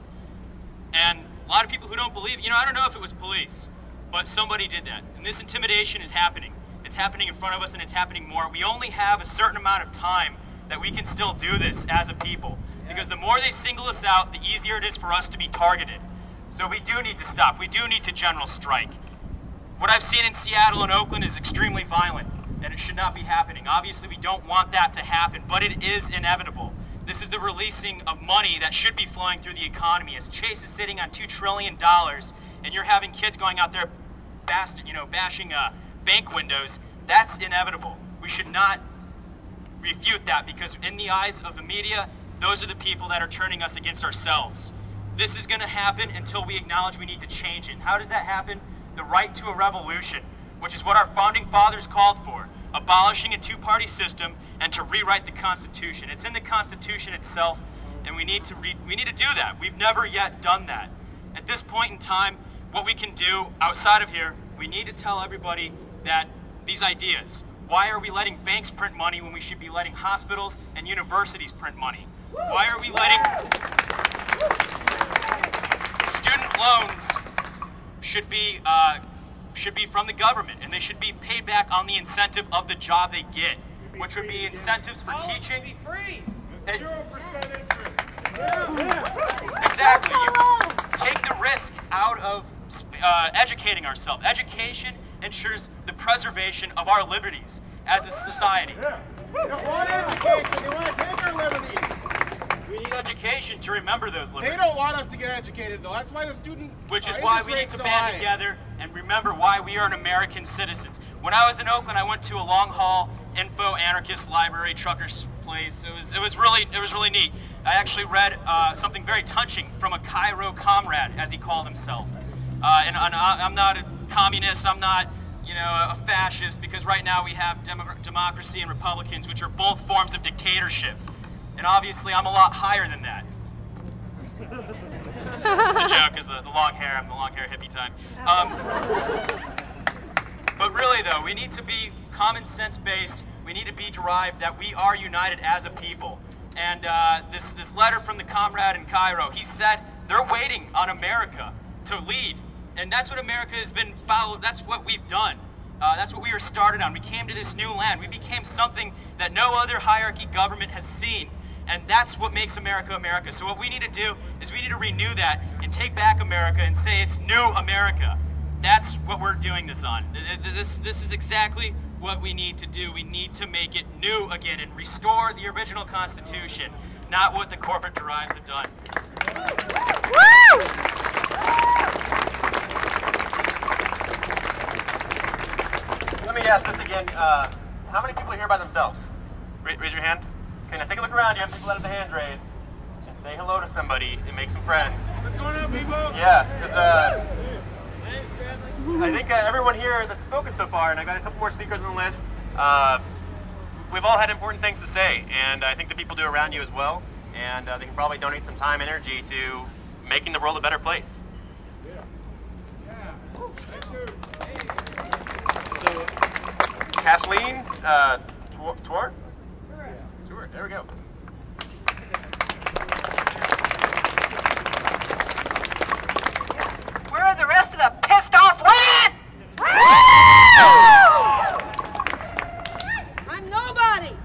And a lot of people who don't believe, you know, I don't know if it was police, but somebody did that. And this intimidation is happening. It's happening in front of us, and it's happening more. We only have a certain amount of time that we can still do this as a people. Because the more they single us out, the easier it is for us to be targeted. So we do need to stop. We do need to general strike. What I've seen in Seattle and Oakland is extremely violent, and it should not be happening. Obviously, we don't want that to happen, but it is inevitable. This is the releasing of money that should be flowing through the economy. As Chase is sitting on $2 trillion, and you're having kids going out there bashing bank windows, that's inevitable. We should not refute that, because in the eyes of the media, those are the people that are turning us against ourselves. This is going to happen until we acknowledge we need to change it. And how does that happen? The right to a revolution, which is what our founding fathers called for, abolishing a two-party system and to rewrite the Constitution. It's in the Constitution itself, and we need to do that. We've never yet done that. At this point in time, what we can do outside of here, we need to tell everybody that these ideas, why are we letting banks print money when we should be letting hospitals and universities print money? Why are we letting student loans should be from the government, and they should be paid back on the incentive of the job they get, which would be incentives for teaching. Be free. 0% interest. Exactly. You take the risk out of educating ourselves. Education ensures the preservation of our liberties as a society. They don't want education, they want to take our liberties. We need education to remember those liberties. They don't want us to get educated, though. That's why the student Which is why we need to band together and remember why we are an American citizens. When I was in Oakland, I went to a long haul info anarchist library, trucker's place. It was really neat. I actually read something very touching from a Cairo comrade, as he called himself. And I'm not a communist. I'm not, a fascist, because right now we have democracy and Republicans, which are both forms of dictatorship. And obviously, I'm a lot higher than that. It's a joke, because the long hair, I'm the long hair hippie type. But really, though, we need to be common sense based. We need to be derived that we are united as a people. And this letter from the comrade in Cairo, he said they're waiting on America to lead. And that's what America has been followed. That's what we've done. That's what we were started on. We came to this new land. We became something that no other hierarchy government has seen. And that's what makes America America. So what we need to do is we need to renew that and take back America and say it's new America. That's what we're doing this on. This is exactly what we need to do. We need to make it new again and restore the original Constitution, not what the corporate derives have done. Let me ask this again. How many people are here by themselves? Raise your hand. Okay, now take a look around. You have people that have the hands raised. And say hello to somebody and make some friends. What's going on, people? Yeah, because I think everyone here that's spoken so far, and I've got a couple more speakers on the list, we've all had important things to say, and I think the people do around you as well, and they can probably donate some time and energy to making the world a better place. So, Kathleen, Tour, there we go. Where are the rest of the pissed off women? I'm nobody.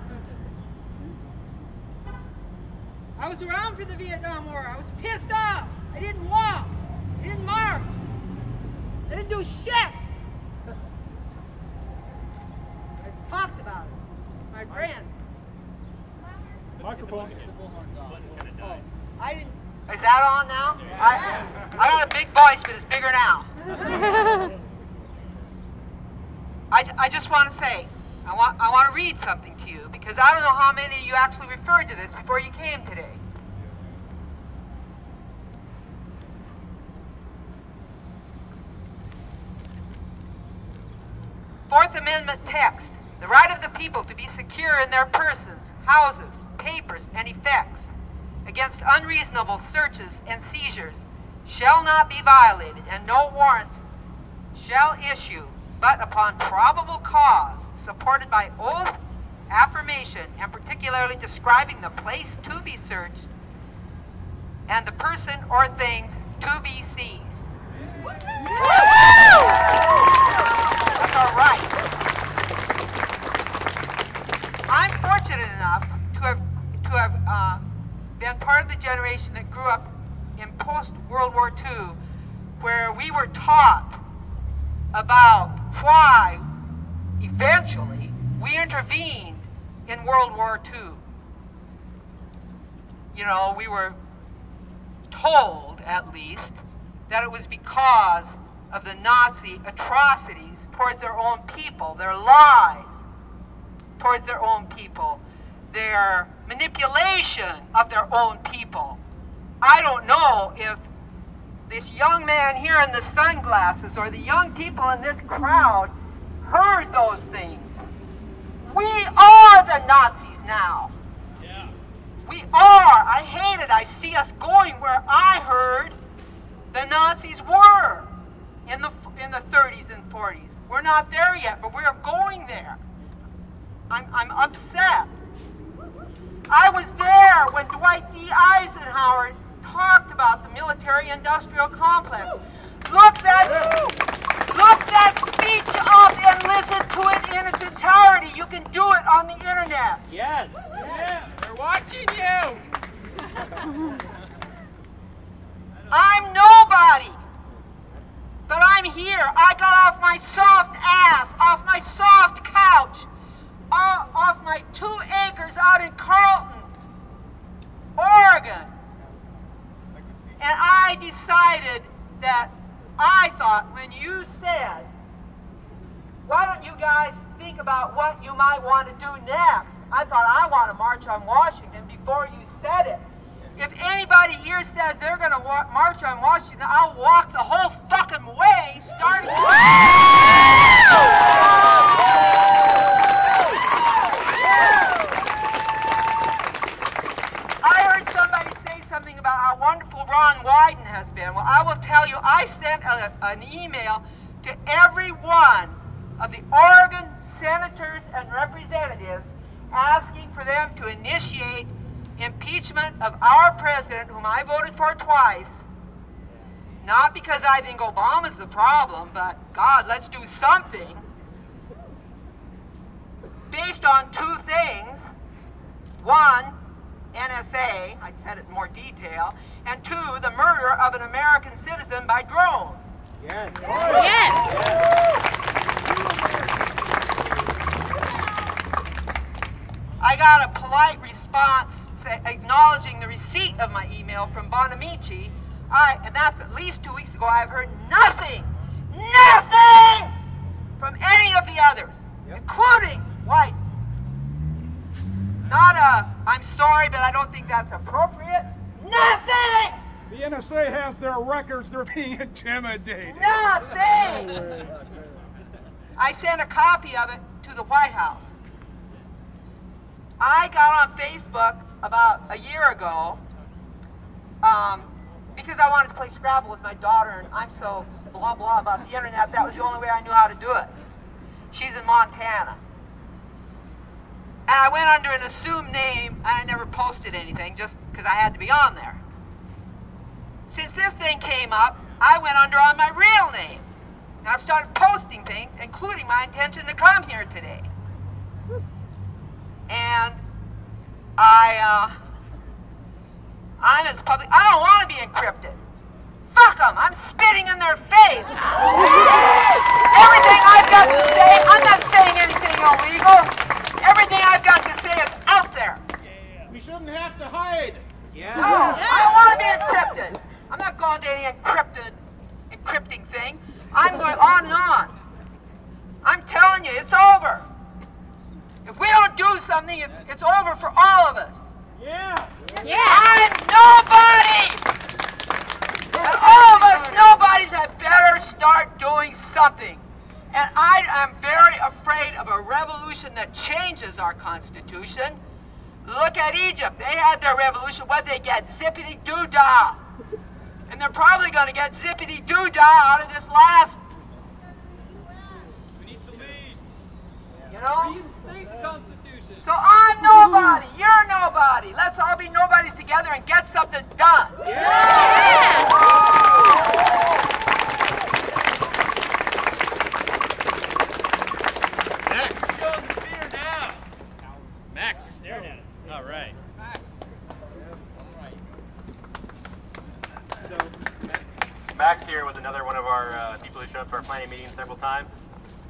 I was around for the Vietnam War. I was pissed off. I didn't walk. I didn't march. I didn't do shit. I just talked about it. My friend. Microphone. Oh, I didn't. Is that on now? I got a big voice, but it's bigger now. I just want to say, I want to read something to you, because I don't know how many of you actually referred to this before you came today. Fourth Amendment text. The right of the people to be secure in their persons, houses, papers, and effects against unreasonable searches and seizures shall not be violated, and no warrants shall issue but upon probable cause, supported by oath, affirmation, and particularly describing the place to be searched and the person or things to be seized. That's our right. I'm fortunate enough to have been part of the generation that grew up in post-World War II, where we were taught about why eventually we intervened in World War II. You know, we were told, at least, that it was because of the Nazi atrocities towards their own people, their lies towards their own people, their manipulation of their own people. I don't know if this young man here in the sunglasses or the young people in this crowd heard those things. We are the Nazis now. Yeah. We are. I hate it. I see us going where I heard the Nazis were in the 30s and 40s. We're not there yet, but we're going there. I'm upset. I was there when Dwight D. Eisenhower talked about the military-industrial complex. Look that speech up and listen to it in its entirety. You can do it on the internet. Yes. Yeah. They're watching you. I'm nobody. But I'm here. I got off my soft ass, off my soft couch, off my 2 acres out in Carlton, Oregon. And I decided that I thought, when you said, why don't you guys think about what you might want to do next? I thought, I want to march on Washington before you said it. If anybody here says they're going to march on Washington, I'll walk the whole fucking way, starting I heard somebody say something about how wonderful Ron Wyden has been. Well, I will tell you, I sent an email to every one of the Oregon senators and representatives asking for them to initiate impeachment of our president, whom I voted for twice, not because I think Obama's the problem, but God, let's do something, based on 2 things. One, NSA, I said it in more detail, and 2, the murder of an American citizen by drone. Yes. I got a polite response acknowledging the receipt of my email from Bonamici, and that's at least 2 weeks ago. I've heard nothing from any of the others, including White. Not a, I'm sorry, but I don't think that's appropriate. Nothing! The NSA has their records. They're being intimidated. Nothing! I sent a copy of it to the White House. I got on Facebook about a year ago because I wanted to play Scrabble with my daughter, and I'm so blah blah about the internet. That was the only way I knew how to do it. She's in Montana. And I went under an assumed name, and I never posted anything just because I had to be on there. Since this thing came up, I went under on my real name. And I've started posting things, including my intention to come here today. And I'm as public. I don't want to be encrypted. Fuck them. I'm spitting in their face. Everything I've got to say, I'm not saying anything illegal. Everything I've got to say is out there. We shouldn't have to hide. No, I don't want to be encrypted. I'm not going to any encrypting thing. I'm going on and on. I'm telling you, it's over. If we don't do something, it's over for all of us. Yeah. I'm nobody! And all of us nobodies had better start doing something. And I am very afraid of a revolution that changes our Constitution. Look at Egypt. They had their revolution. What'd they get? Zippity-doo-dah. And they're probably going to get zippity-doo-dah out of this last. We need to lead. You know? Reinstate the Constitution. So I'm nobody. You're nobody. Let's all be nobodies together and get something done. Max. All right. Max here was another one of our people who showed up to our planning meeting several times.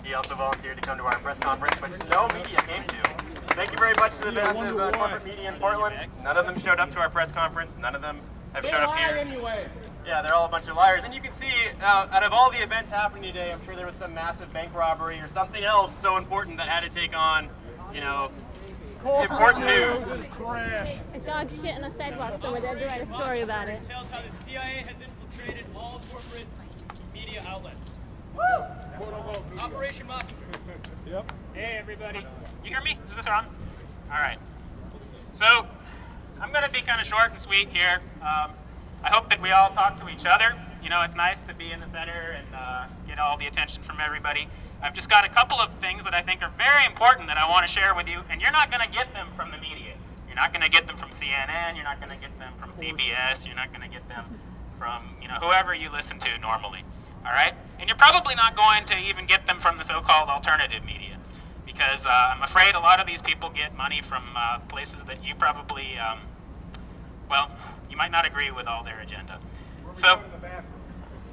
He also volunteered to come to our press conference, which no media came to. Thank you very much to the massive corporate media in Portland. None of them showed up to our press conference. None of them have showed up here. Anyway. Yeah, they're all a bunch of liars. And you can see, out of all the events happening today, I'm sure there was some massive bank robbery or something else so important that had to take on, you know, important news. A dog shit on a sidewalk, someone had to write a story about it. Tells how the CIA has infiltrated all corporate media outlets. Operation Mockingbird. Yep. Hey everybody. You hear me? Is this on? All right. So, I'm going to be kind of short and sweet here. I hope that we all talk to each other. You know, it's nice to be in the center and get all the attention from everybody. I've just got a couple of things that I think are very important that I want to share with you, and you're not going to get them from the media. You're not going to get them from CNN. You're not going to get them from CBS. You're not going to get them from, you know, whoever you listen to normally. All right? And you're probably not going to even get them from the so-called alternative media, because I'm afraid a lot of these people get money from places that you probably, well, you might not agree with all their agenda. So, go to the bathroom.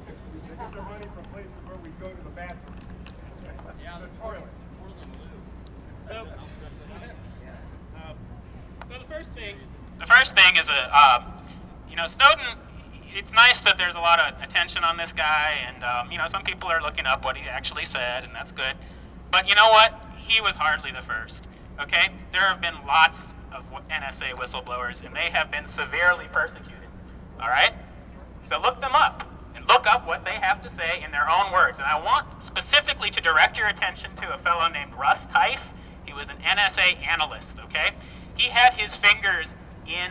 They get their money from places where we go to the bathroom. Yeah, the toilet. So the first thing is you know, Snowden. It's nice that there's a lot of attention on this guy, and you know, some people are looking up what he actually said, and that's good. But you know what? He was hardly the first. Okay, there have been lots of NSA whistleblowers, and they have been severely persecuted. All right, so look them up and look up what they have to say in their own words. And I want specifically to direct your attention to a fellow named Russ Tice. He was an NSA analyst. Okay, he had his fingers in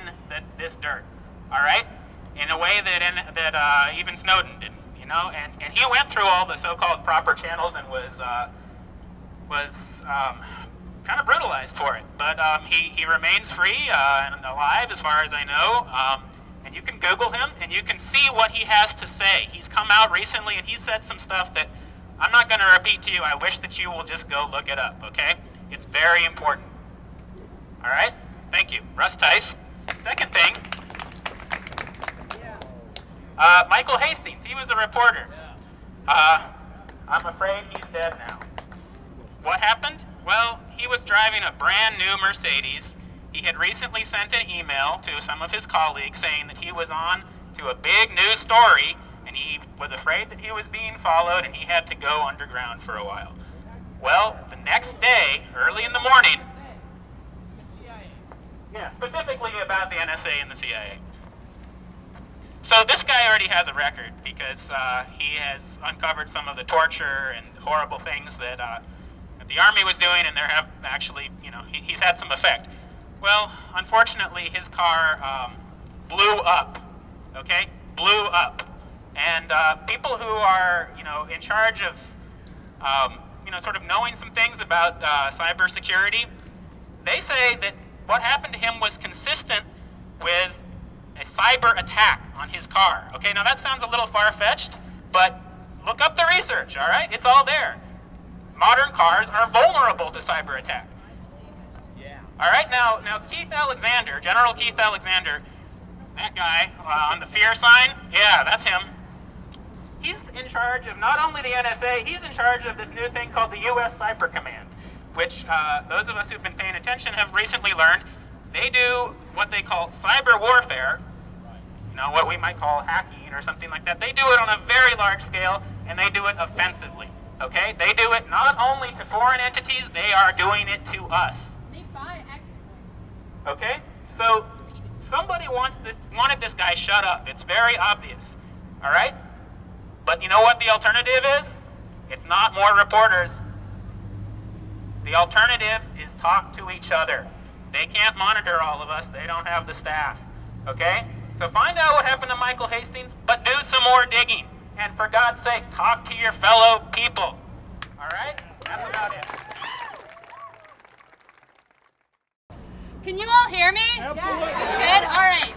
this dirt. All right. In a way that even Snowden didn't, you know, and he went through all the so-called proper channels and was kind of brutalized for it. But he remains free and alive, as far as I know. And you can Google him, and you can see what he has to say. He's come out recently, and he said some stuff that I'm not going to repeat to you. I wish that you will just go look it up. Okay? It's very important. All right. Thank you, Russ Tice. Second thing, Michael Hastings, he was a reporter. I'm afraid he's dead now. What happened? Well, he was driving a brand new Mercedes. He had recently sent an email to some of his colleagues saying that he was on to a big news story, and he was afraid that he was being followed and he had to go underground for a while. Well, the next day, early in the morning, yeah, specifically about the NSA and the CIA. So this guy already has a record because he has uncovered some of the torture and horrible things that the Army was doing, and there have actually, he's had some effect. Well, unfortunately, his car blew up, okay? Blew up. And people who are, in charge of, sort of knowing some things about cybersecurity, they say that what happened to him was consistent with a cyber attack on his car. Okay, now that sounds a little far-fetched, but look up the research, all right? It's all there. Modern cars are vulnerable to cyber attack. Yeah. All right, now Keith Alexander, General Keith Alexander, that guy on the fear sign, yeah, that's him. He's in charge of not only the NSA, he's in charge of this new thing called the U.S. Cyber Command, which those of us who've been paying attention have recently learned they do what they call cyber warfare, what we might call hacking or something like that. They do it on a very large scale, and they do it offensively, okay? They do it not only to foreign entities, they are doing it to us. They buy exports. Okay? So somebody wanted this guy shut up. It's very obvious, all right? But you know what the alternative is? It's not more reporters. The alternative is talk to each other. They can't monitor all of us. They don't have the staff. Okay? So find out what happened to Michael Hastings, but do some more digging. And for God's sake, talk to your fellow people. All right? That's about it. Can you all hear me? Absolutely. Good? All right.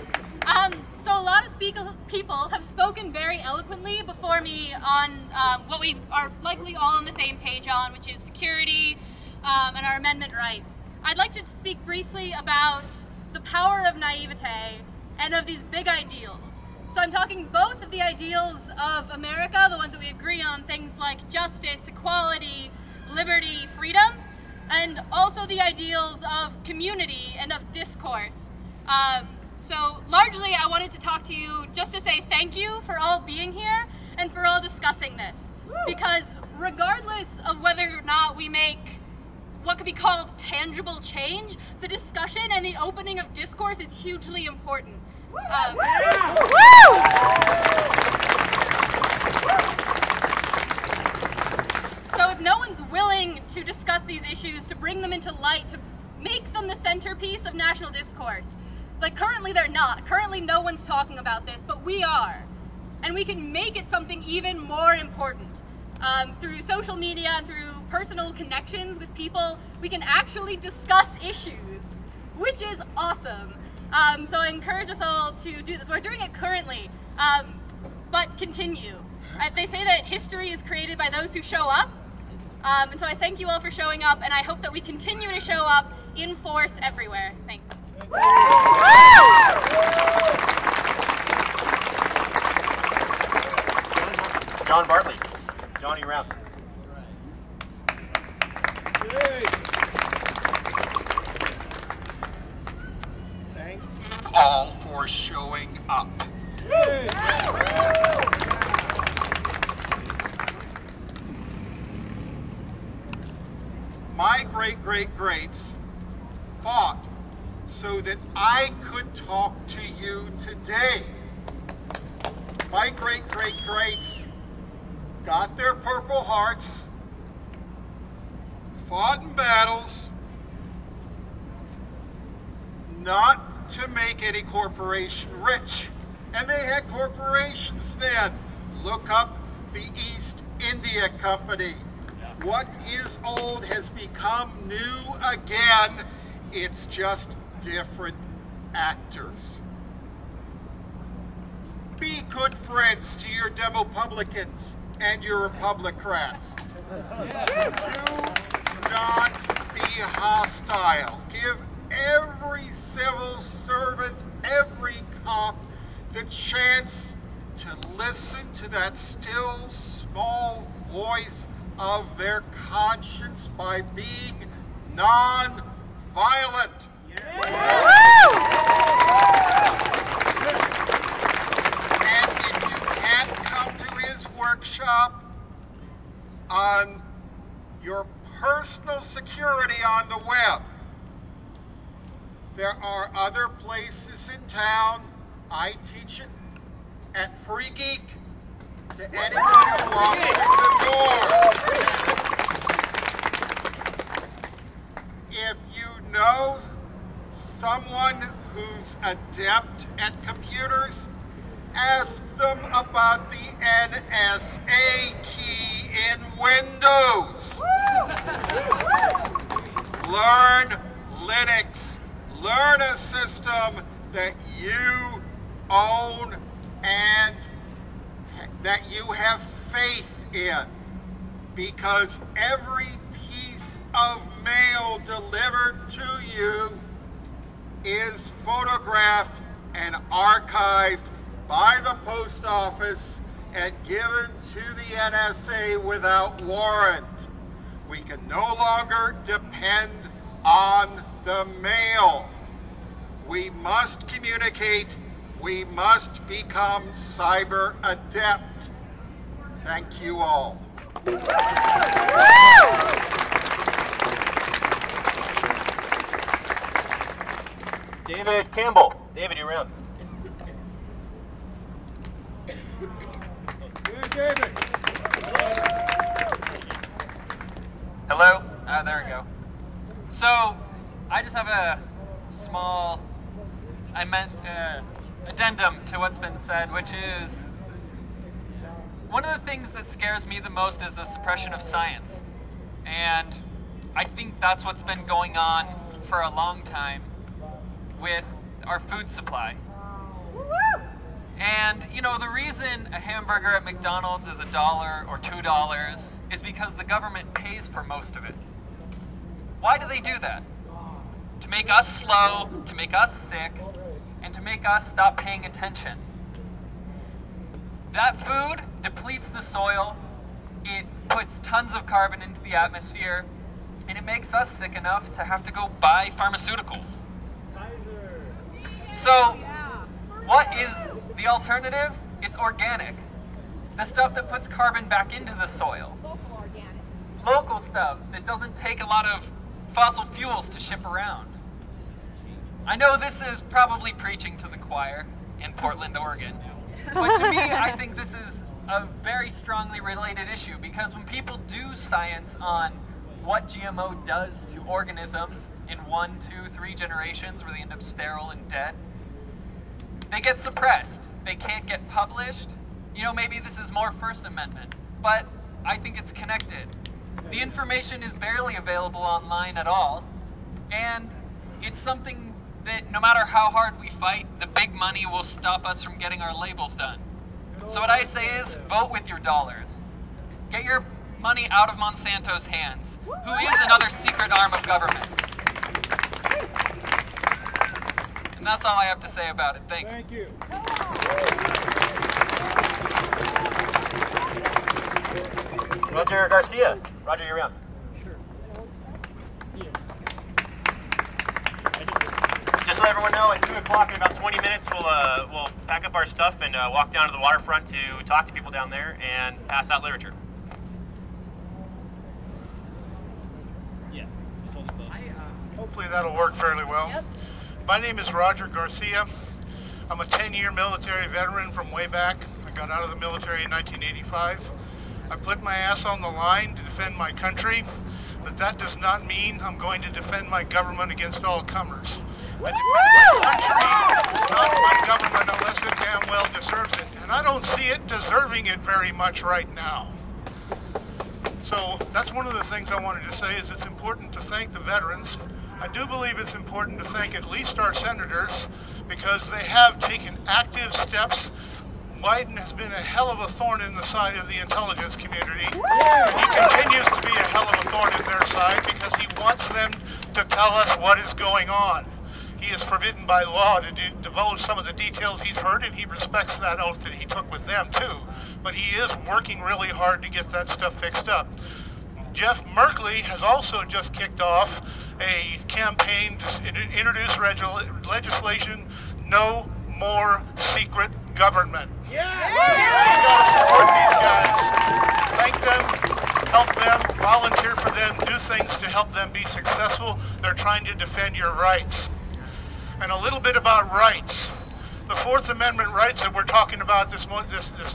So a lot of people have spoken very eloquently before me on what we are likely all on the same page on, which is security and our amendment rights. I'd like to speak briefly about the power of naivete and of these big ideals. So I'm talking both of the ideals of America, the ones that we agree on, things like justice, equality, liberty, freedom, and also the ideals of community and of discourse. So largely I wanted to talk to you just to say thank you for all being here and for all discussing this. Because regardless of whether or not we make what could be called tangible change, the discussion and the opening of discourse is hugely important. So if no one's willing to discuss these issues, to bring them into light, to make them the centerpiece of national discourse, like currently they're not. Currently no one's talking about this, but we are. And we can make it something even more important. Through social media and through personal connections with people, we can actually discuss issues, which is awesome. So I encourage us all to do this. We're doing it currently, but continue. They say that history is created by those who show up, and so I thank you all for showing up, and I hope that we continue to show up in force everywhere. Thanks. John Bartley. Johnny Round. Thank you all for showing up. My great-great-greats fought so that I could talk to you today. My great-great-greats got their Purple Hearts, fought in battles, not to make any corporation rich. And they had corporations then. Look up the East India Company. What is old has become new again. It's just different actors. Be good friends to your Demopublicans and your Republicrats. Do not be hostile. Give every civil servant every cop the chance to listen to that still small voice of their conscience by being non-violent. And if you can't come to his workshop on your personal security on the web, there are other places in town. I teach it at Free Geek to anyone who walks in the door. If you know someone who's adept at computers, ask them about the NSA key in Windows. Learn Linux. Learn a system that you own and that you have faith in, because every piece of mail delivered to you is photographed and archived by the post office and given to the NSA without warrant. We can no longer depend on the mail. We must communicate. We must become cyber adept. Thank you all. David Campbell. David, you're around. David. Hello? There we go. So, I just have a small, addendum to what's been said, which is, one of the things that scares me the most is the suppression of science. And I think that's what's been going on for a long time with our food supply. And, you know, the reason a hamburger at McDonald's is $1 or $2 is because the government pays for most of it. Why do they do that? To make us slow, to make us sick, and to make us stop paying attention. That food depletes the soil, it puts tons of carbon into the atmosphere, and it makes us sick enough to have to go buy pharmaceuticals. So, what is the alternative? It's organic. The stuff that puts carbon back into the soil. Local organic. Local stuff that doesn't take a lot of fossil fuels to ship around. I know this is probably preaching to the choir in Portland, Oregon, but to me, I think this is a very strongly related issue, because when people do science on what GMO does to organisms in 1, 2, 3 generations where they end up sterile and dead, they get suppressed. They can't get published. You know, maybe this is more First Amendment, but I think it's connected. The information is barely available online at all, and it's something that no matter how hard we fight, the big money will stop us from getting our labels done. So what I say is, vote with your dollars. Get your money out of Monsanto's hands, who is another secret arm of government. And that's all I have to say about it. Thanks. Thank you. Roger Garcia. Roger, you're around. Just to let everyone know, at 2 o'clock in about 20 minutes, we'll pack up our stuff and walk down to the waterfront to talk to people down there and pass out literature. Yeah, just hold it close. Hopefully that'll work fairly well. Yep. My name is Roger Garcia. I'm a 10-year military veteran from way back. I got out of the military in 1985. I put my ass on the line to defend my country, but that does not mean I'm going to defend my government against all comers. I defend my country, not my government, unless it damn well deserves it. And I don't see it deserving it very much right now. So that's one of the things I wanted to say, is it's important to thank the veterans. I do believe it's important to thank at least our senators, because they have taken active steps. Biden has been a hell of a thorn in the side of the intelligence community. He continues to be a hell of a thorn in their side because he wants them to tell us what is going on. he is forbidden by law to divulge some of the details he's heard, and he respects that oath that he took with them too. But he is working really hard to get that stuff fixed up. Jeff Merkley has also just kicked off a campaign to introduce legislation, No More Secret Government. Yeah. You gotta support these guys. Thank them, help them, volunteer for them, do things to help them be successful. They're trying to defend your rights. And a little bit about rights. The Fourth Amendment rights that we're talking about this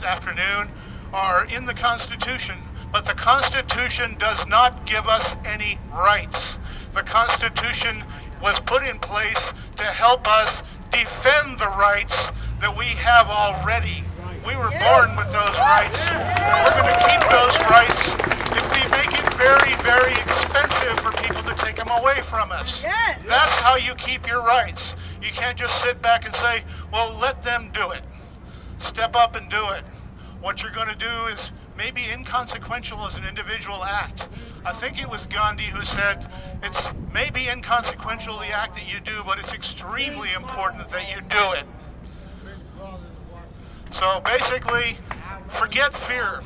afternoon are in the Constitution, but the Constitution does not give us any rights. The Constitution was put in place to help us defend the rights that we have already. We were born with those rights. We're going to keep those rights if we make it very, very expensive for people to take them away from us. That's how you keep your rights. You can't just sit back and say, well, let them do it. Step up and do it. What you're going to do is maybe inconsequential as an individual act. I think it was Gandhi who said, it's maybe inconsequential the act that you do, but it's extremely important that you do it. So basically, forget fear.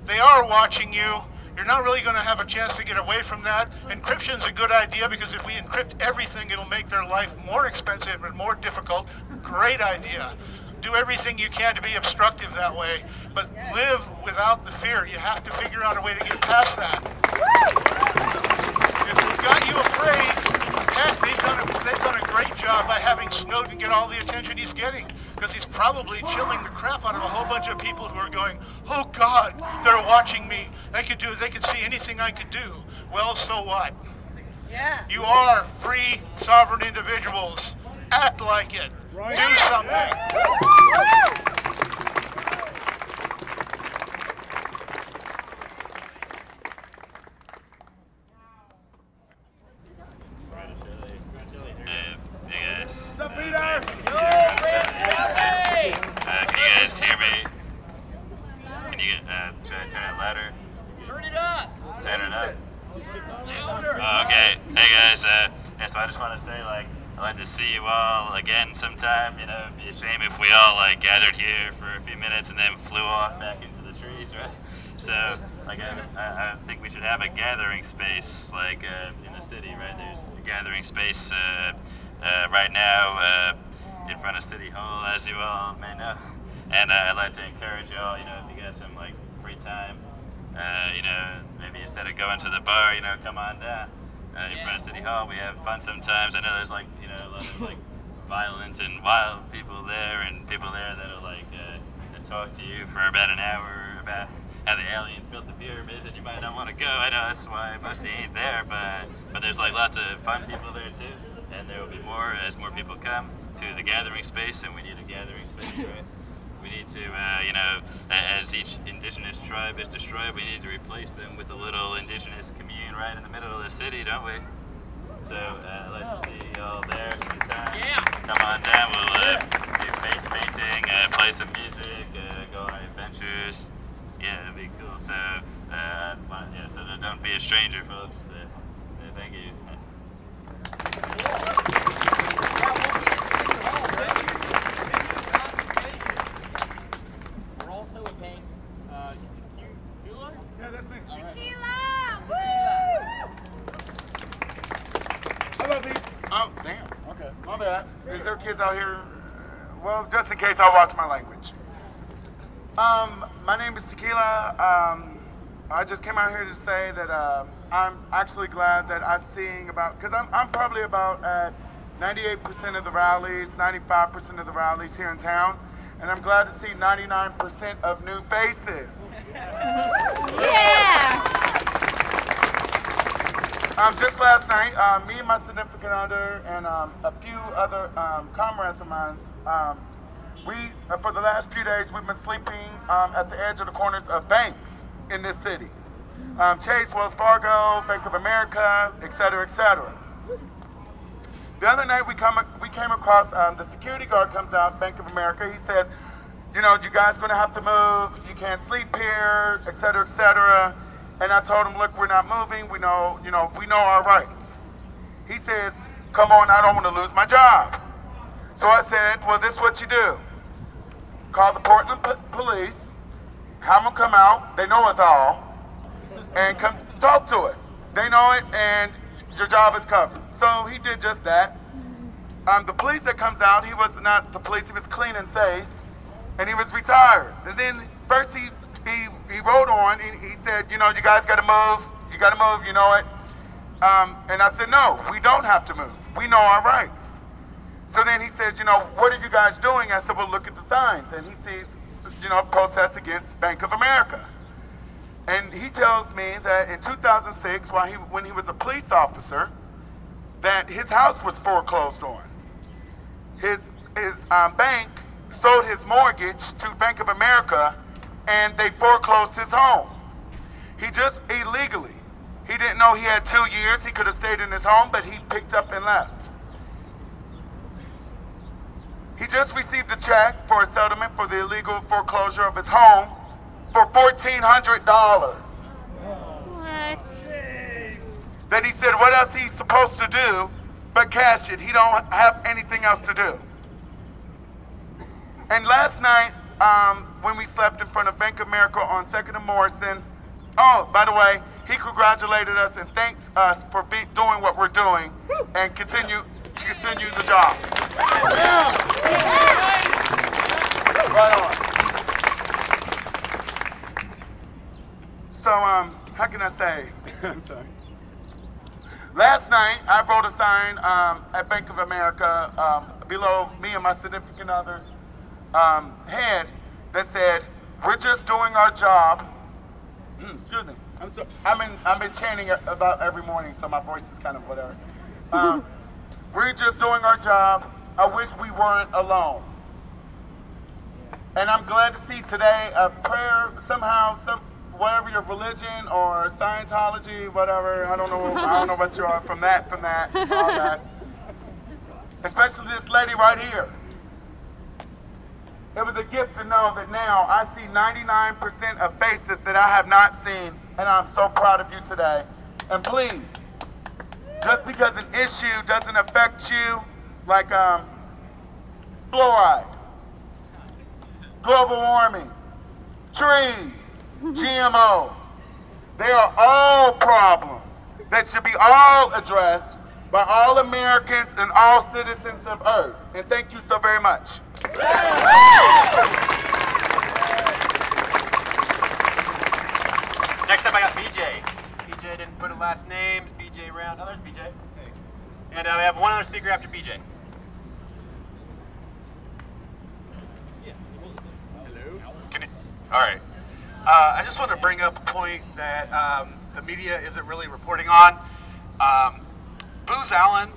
They are watching you. You're not really going to have a chance to get away from that. Encryption's a good idea because if we encrypt everything, it'll make their life more expensive and more difficult. Great idea. Do everything you can to be obstructive that way, but live without the fear. You have to figure out a way to get past that. If they've got you afraid, heck, they've done a great job by having Snowden get all the attention he's getting, because he's probably chilling the crap out of a whole bunch of people who are going, oh God, they're watching me. They could see anything I could do. Well, so what? Yeah. You are free, sovereign individuals. Act like it. Right. Do something. What's up, Peter? Can you guys hear me? Can you should I turn it louder? Turn it up. Turn it up. Louder. Okay. Hey guys. Yeah, so I just want to say, like, I'd like to see you all again sometime. You know, it'd be a shame if we all like gathered here for a few minutes and then flew off back into the trees, right? So, like, I think we should have a gathering space, like in the city, right? There's a gathering space right now in front of City Hall, as you all may know. And I'd like to encourage you all, you know, if you got some like free time, you know, maybe instead of going to the bar, you know, come on down. In front of City Hall, we have fun sometimes. I know there's like, you know, a lot of like violent and wild people there, and people there that'll like talk to you for about an hour about how the aliens built the pyramids, and you might not want to go. I know that's why most of you ain't there, but there's like lots of fun people there too, and there will be more as more people come to the gathering space, and we need a gathering space, right? We need to, you know, as each indigenous tribe is destroyed, we need to replace them with a little indigenous commune right in the middle of the city, don't we? So, I'd like to see you all there sometime. Yeah. Come on down, we'll do face painting, play some music, go on adventures. Yeah, it'd be cool. So, yeah, so don't be a stranger, folks. Thank you. We're also with Hanks. Tequila? Yeah, that's me. Tequila! Woo! Hello, Pete. Oh, damn. Okay. My bad. Is there kids out here? Well, just in case, I'll watch my language. My name is Tequila. I just came out here to say that I'm actually glad that I'm seeing about, because I'm probably about at 98% of the rallies, 95% of the rallies here in town, and I'm glad to see 99% of new faces. Yeah! Just last night, me and my significant other and a few other comrades of mine, we, for the last few days, we've been sleeping at the edge of the corners of banks in this city. Chase, Wells Fargo, Bank of America, et cetera, et cetera. The other night we came across, the security guard comes out, Bank of America, he says, you know, you guys gonna have to move, you can't sleep here, et cetera, et cetera. And I told him, look, we're not moving, we know our rights. He says, come on, I don't want to lose my job. So I said, well, this is what you do. Call the Portland police, have them come out, they know us all, and come talk to us. They know it, and your job is covered. So he did just that. The police that comes out, he was not the police, he was clean and safe, and he was retired. And then first he rode on, and he said, you know, you guys got to move, you know it. And I said, no, we don't have to move. We know our rights. So then he says, you know, what are you guys doing? I said, well, look at the signs. And he sees, you know, protests against Bank of America. And he tells me that in 2006, when he was a police officer, that his house was foreclosed on. His bank sold his mortgage to Bank of America, and they foreclosed his home. He just illegally. He didn't know he had 2 years. He could have stayed in his home, but he picked up and left. He just received a check for a settlement for the illegal foreclosure of his home for $1,400. What? Then he said, what else he's supposed to do but cash it? He don't have anything else to do. And last night, when we slept in front of Bank of America on 2nd and Morrison, oh, by the way, he congratulated us and thanks us for doing what we're doing and continue the job. Right on. So, how can I say? I'm sorry. Last night, I wrote a sign at Bank of America below me and my significant other's head that said, "We're just doing our job." Excuse me. I've been chanting about every morning, so my voice is kind of whatever. We're just doing our job. I wish we weren't alone. And I'm glad to see today a prayer somehow, whatever your religion or Scientology, whatever, I don't know what you are from that, all that. Especially this lady right here. It was a gift to know that now I see 99% of faces that I have not seen, and I'm so proud of you today. And please, just because an issue doesn't affect you, like fluoride, global warming, trees, GMOs, they are all problems that should be all addressed by all Americans and all citizens of Earth. And thank you so very much. Next up I got BJ. BJ didn't put a last name. It's BJ Round. Oh, there's BJ. Hey. And we have one other speaker after BJ. Hello. All right. I just want to bring up a point that the media isn't really reporting on. Booz Allen,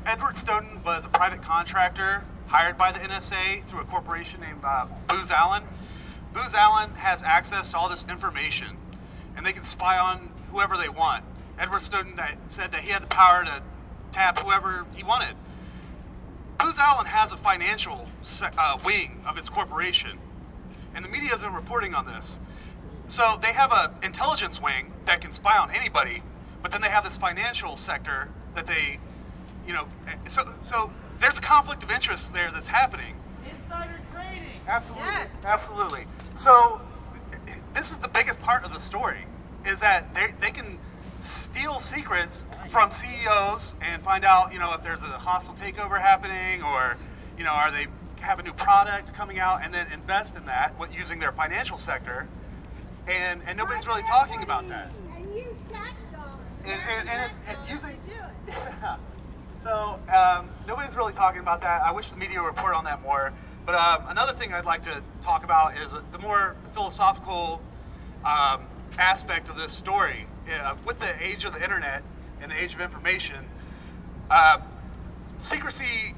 Edward Snowden was a private contractor hired by the NSA through a corporation named Booz Allen. Booz Allen has access to all this information, and they can spy on whoever they want. Edward Snowden said that he had the power to tap whoever he wanted. Booz Allen has a financial wing of its corporation, and the media isn't reporting on this. So they have an intelligence wing that can spy on anybody, but then they have this financial sector that they, you know, so there's a conflict of interest there that's happening. Insider trading. Absolutely. Yes. Absolutely. So this is the biggest part of the story, is that they can steal secrets from CEOs and find out, you know, if there's a hostile takeover happening, or, you know, are they have a new product coming out, and then invest in that using their financial sector, and nobody's really talking about that. And use tax dollars. And it's using. Yeah. So nobody's really talking about that. I wish the media would report on that more. But another thing I'd like to talk about is the more philosophical aspect of this story. With the age of the internet and the age of information, secrecy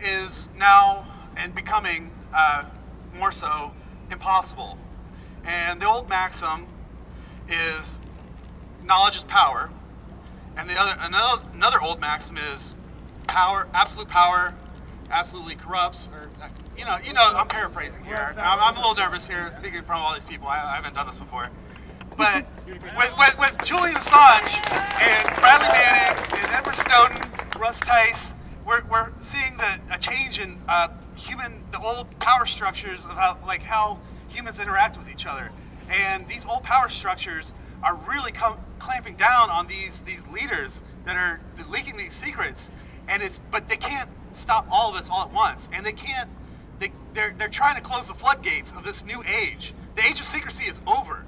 is now and becoming more so impossible. And the old maxim is knowledge is power, and another old maxim is power absolutely corrupts. Or you know, I'm paraphrasing here. I'm a little nervous here speaking in front of all these people. I haven't done this before. But with Julian Assange and Bradley Manning and Edward Snowden, Russ Tice, the old power structures of how humans interact with each other. And these old power structures are really clamping down on these leaders that are leaking these secrets. But they can't stop all of us all at once. And they're trying to close the floodgates of this new age. The age of secrecy is over.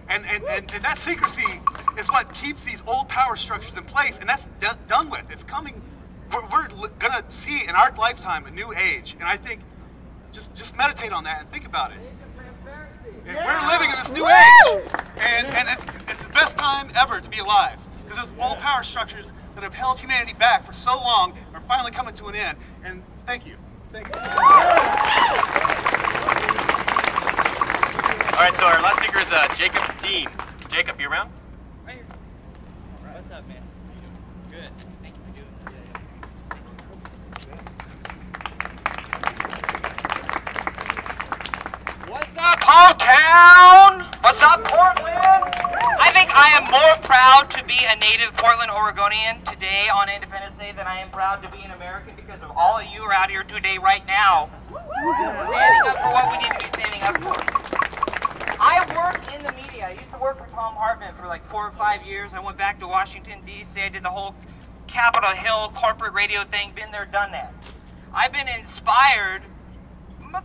And that secrecy is what keeps these old power structures in place, and that's done with. It's coming. We're gonna see in our lifetime a new age, and I think just meditate on that and think about it. We're living in this new age, and it's the best time ever to be alive, because those old power structures that have held humanity back for so long are finally coming to an end. And thank you. Thank you. All right, so our last speaker is Jacob Dean. Jacob, you around? Right here. What's up, man? Good. Thank you for doing this. What's up, hometown? What's up, Portland? I think I am more proud to be a native Portland, Oregonian today on Independence Day than I am proud to be an American, because of all of you are out here today right now standing up for what we need to be standing up for. I work in the media. I used to work for Tom Hartman for like 4 or 5 years. I went back to Washington, D.C. I did the whole Capitol Hill corporate radio thing. Been there, done that. I've been inspired,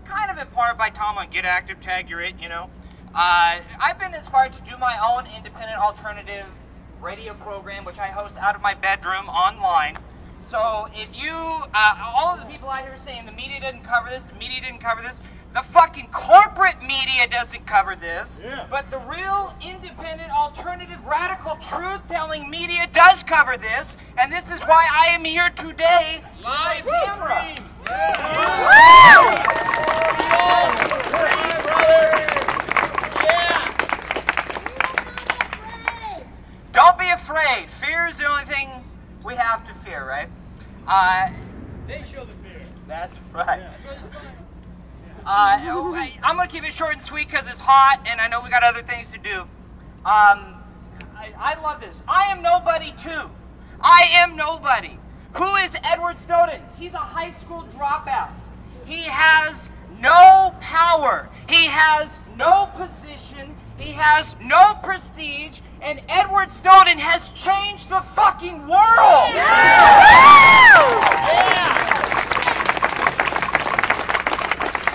kind of in part, by Tom on Get Active, Tag Your It, you know. I've been inspired to do my own independent alternative radio program, which I host out of my bedroom online. So if you, all of the people out here saying the media doesn't cover this, the media didn't cover this, the fucking corporate media doesn't cover this, but the real independent, alternative, radical, truth-telling media does cover this, and this is why I am here today, live camera. Don't be afraid. Fear is the only thing we have to fear, right? They show the fear. That's right. Yeah. That's what it's fun. I'm going to keep it short and sweet because it's hot and I know we got other things to do. I love this. I am nobody too. I am nobody. Who is Edward Snowden? He's a high school dropout. He has no power. He has no position. He has no prestige. And Edward Snowden has changed the fucking world.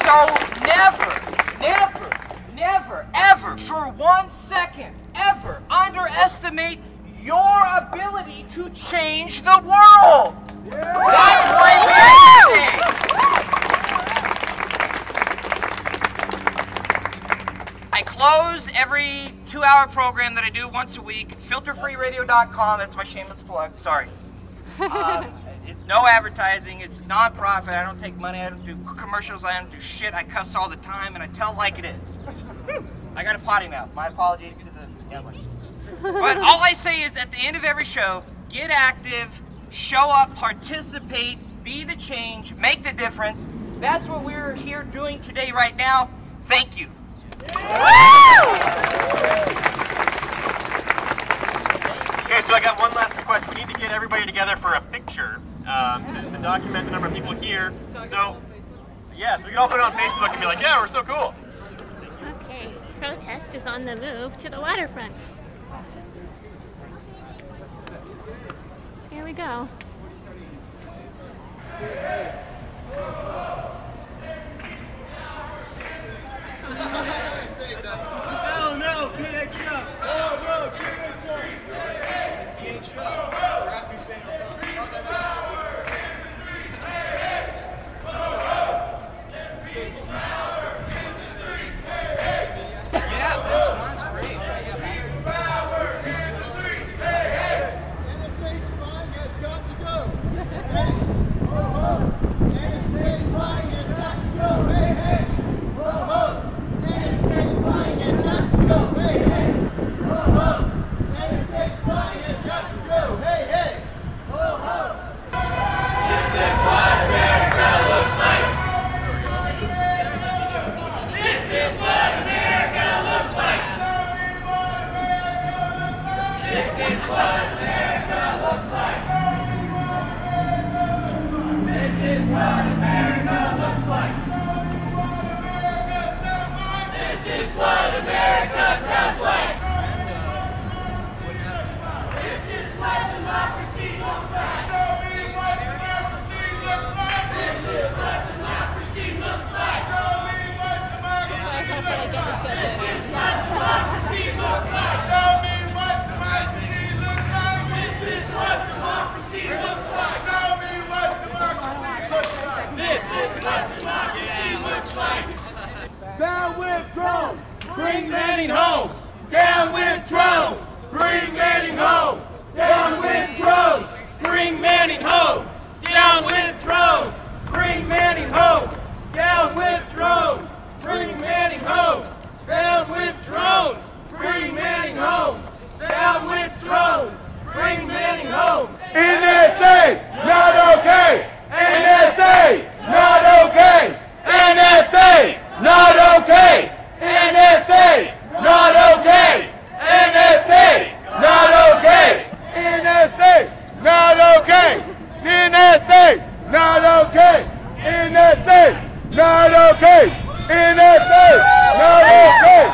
So never, ever, for 1 second, ever underestimate your ability to change the world. That's why we're here today. I close every 2-hour program that I do once a week. Filterfreeradio.com. That's my shameless plug. Sorry. It's no advertising. It's non-profit. I don't take money. I don't do commercials. I don't do shit. I cuss all the time, and I tell it like it is. I got a potty mouth. My apologies to the young ones. But all I say is, at the end of every show, get active, show up, participate, be the change, make the difference. That's what we're here doing today, right now. Thank you. Okay, so I got one last request. We need to get everybody together for a picture, just to document the number of people here. So, yeah, so we can all put it on Facebook and be like, yeah, we're so cool. Okay, protest is on the move to the waterfront. Here we go. Oh no, PDX up! Oh no, PDX up! PDX up! Rock Crusader. Yeah, this one's great. NSA spying has got to go. Hey, ho ho. NSA spying has got to go. Hey, hey, ho ho. NSA spying has got to go. Hey, hey, ho ho. NSA spying has got to go. Hey, hey, ho ho. This is what America looks like. This is what America looks like. This is what America looks like. This is what America Down with drones! Bring Manning home! Down with drones! Bring Manning home! Down with drones! Bring Manning home! Down with drones! Bring Manning home! Down with drones! Bring Manning home! Down with drones! Bring Manning home! NSA! Not okay! NSA! Not okay! NSA! Not okay! NSA! Not okay! NSA! Not okay! NSA! Not okay! NSA! Not okay! NSA! Not okay! NSA! Not okay!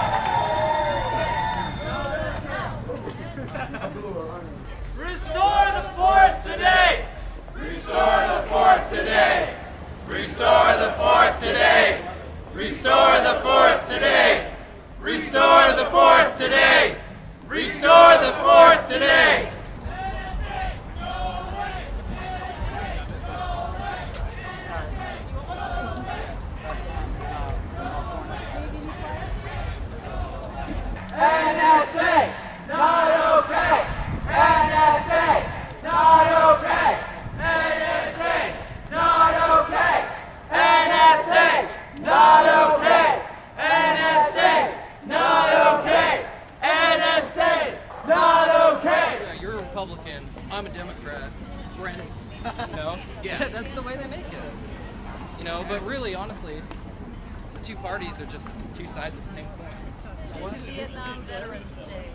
Restore the fort today! Restore the fort today! Restore the fort today! Restore the fort today! Restore the fort today! Restore the fort today! NSA! Not okay! NSA! Not okay! NSA! Not okay! NSA! Not okay! NSA! Not okay! NSA! Not okay! Yeah, you're a Republican. I'm a Democrat. We're in, you know? Yeah, that's the way they make it. You know, but really, honestly, the two parties are just two sides of the same coin. Vietnam Veterans Day.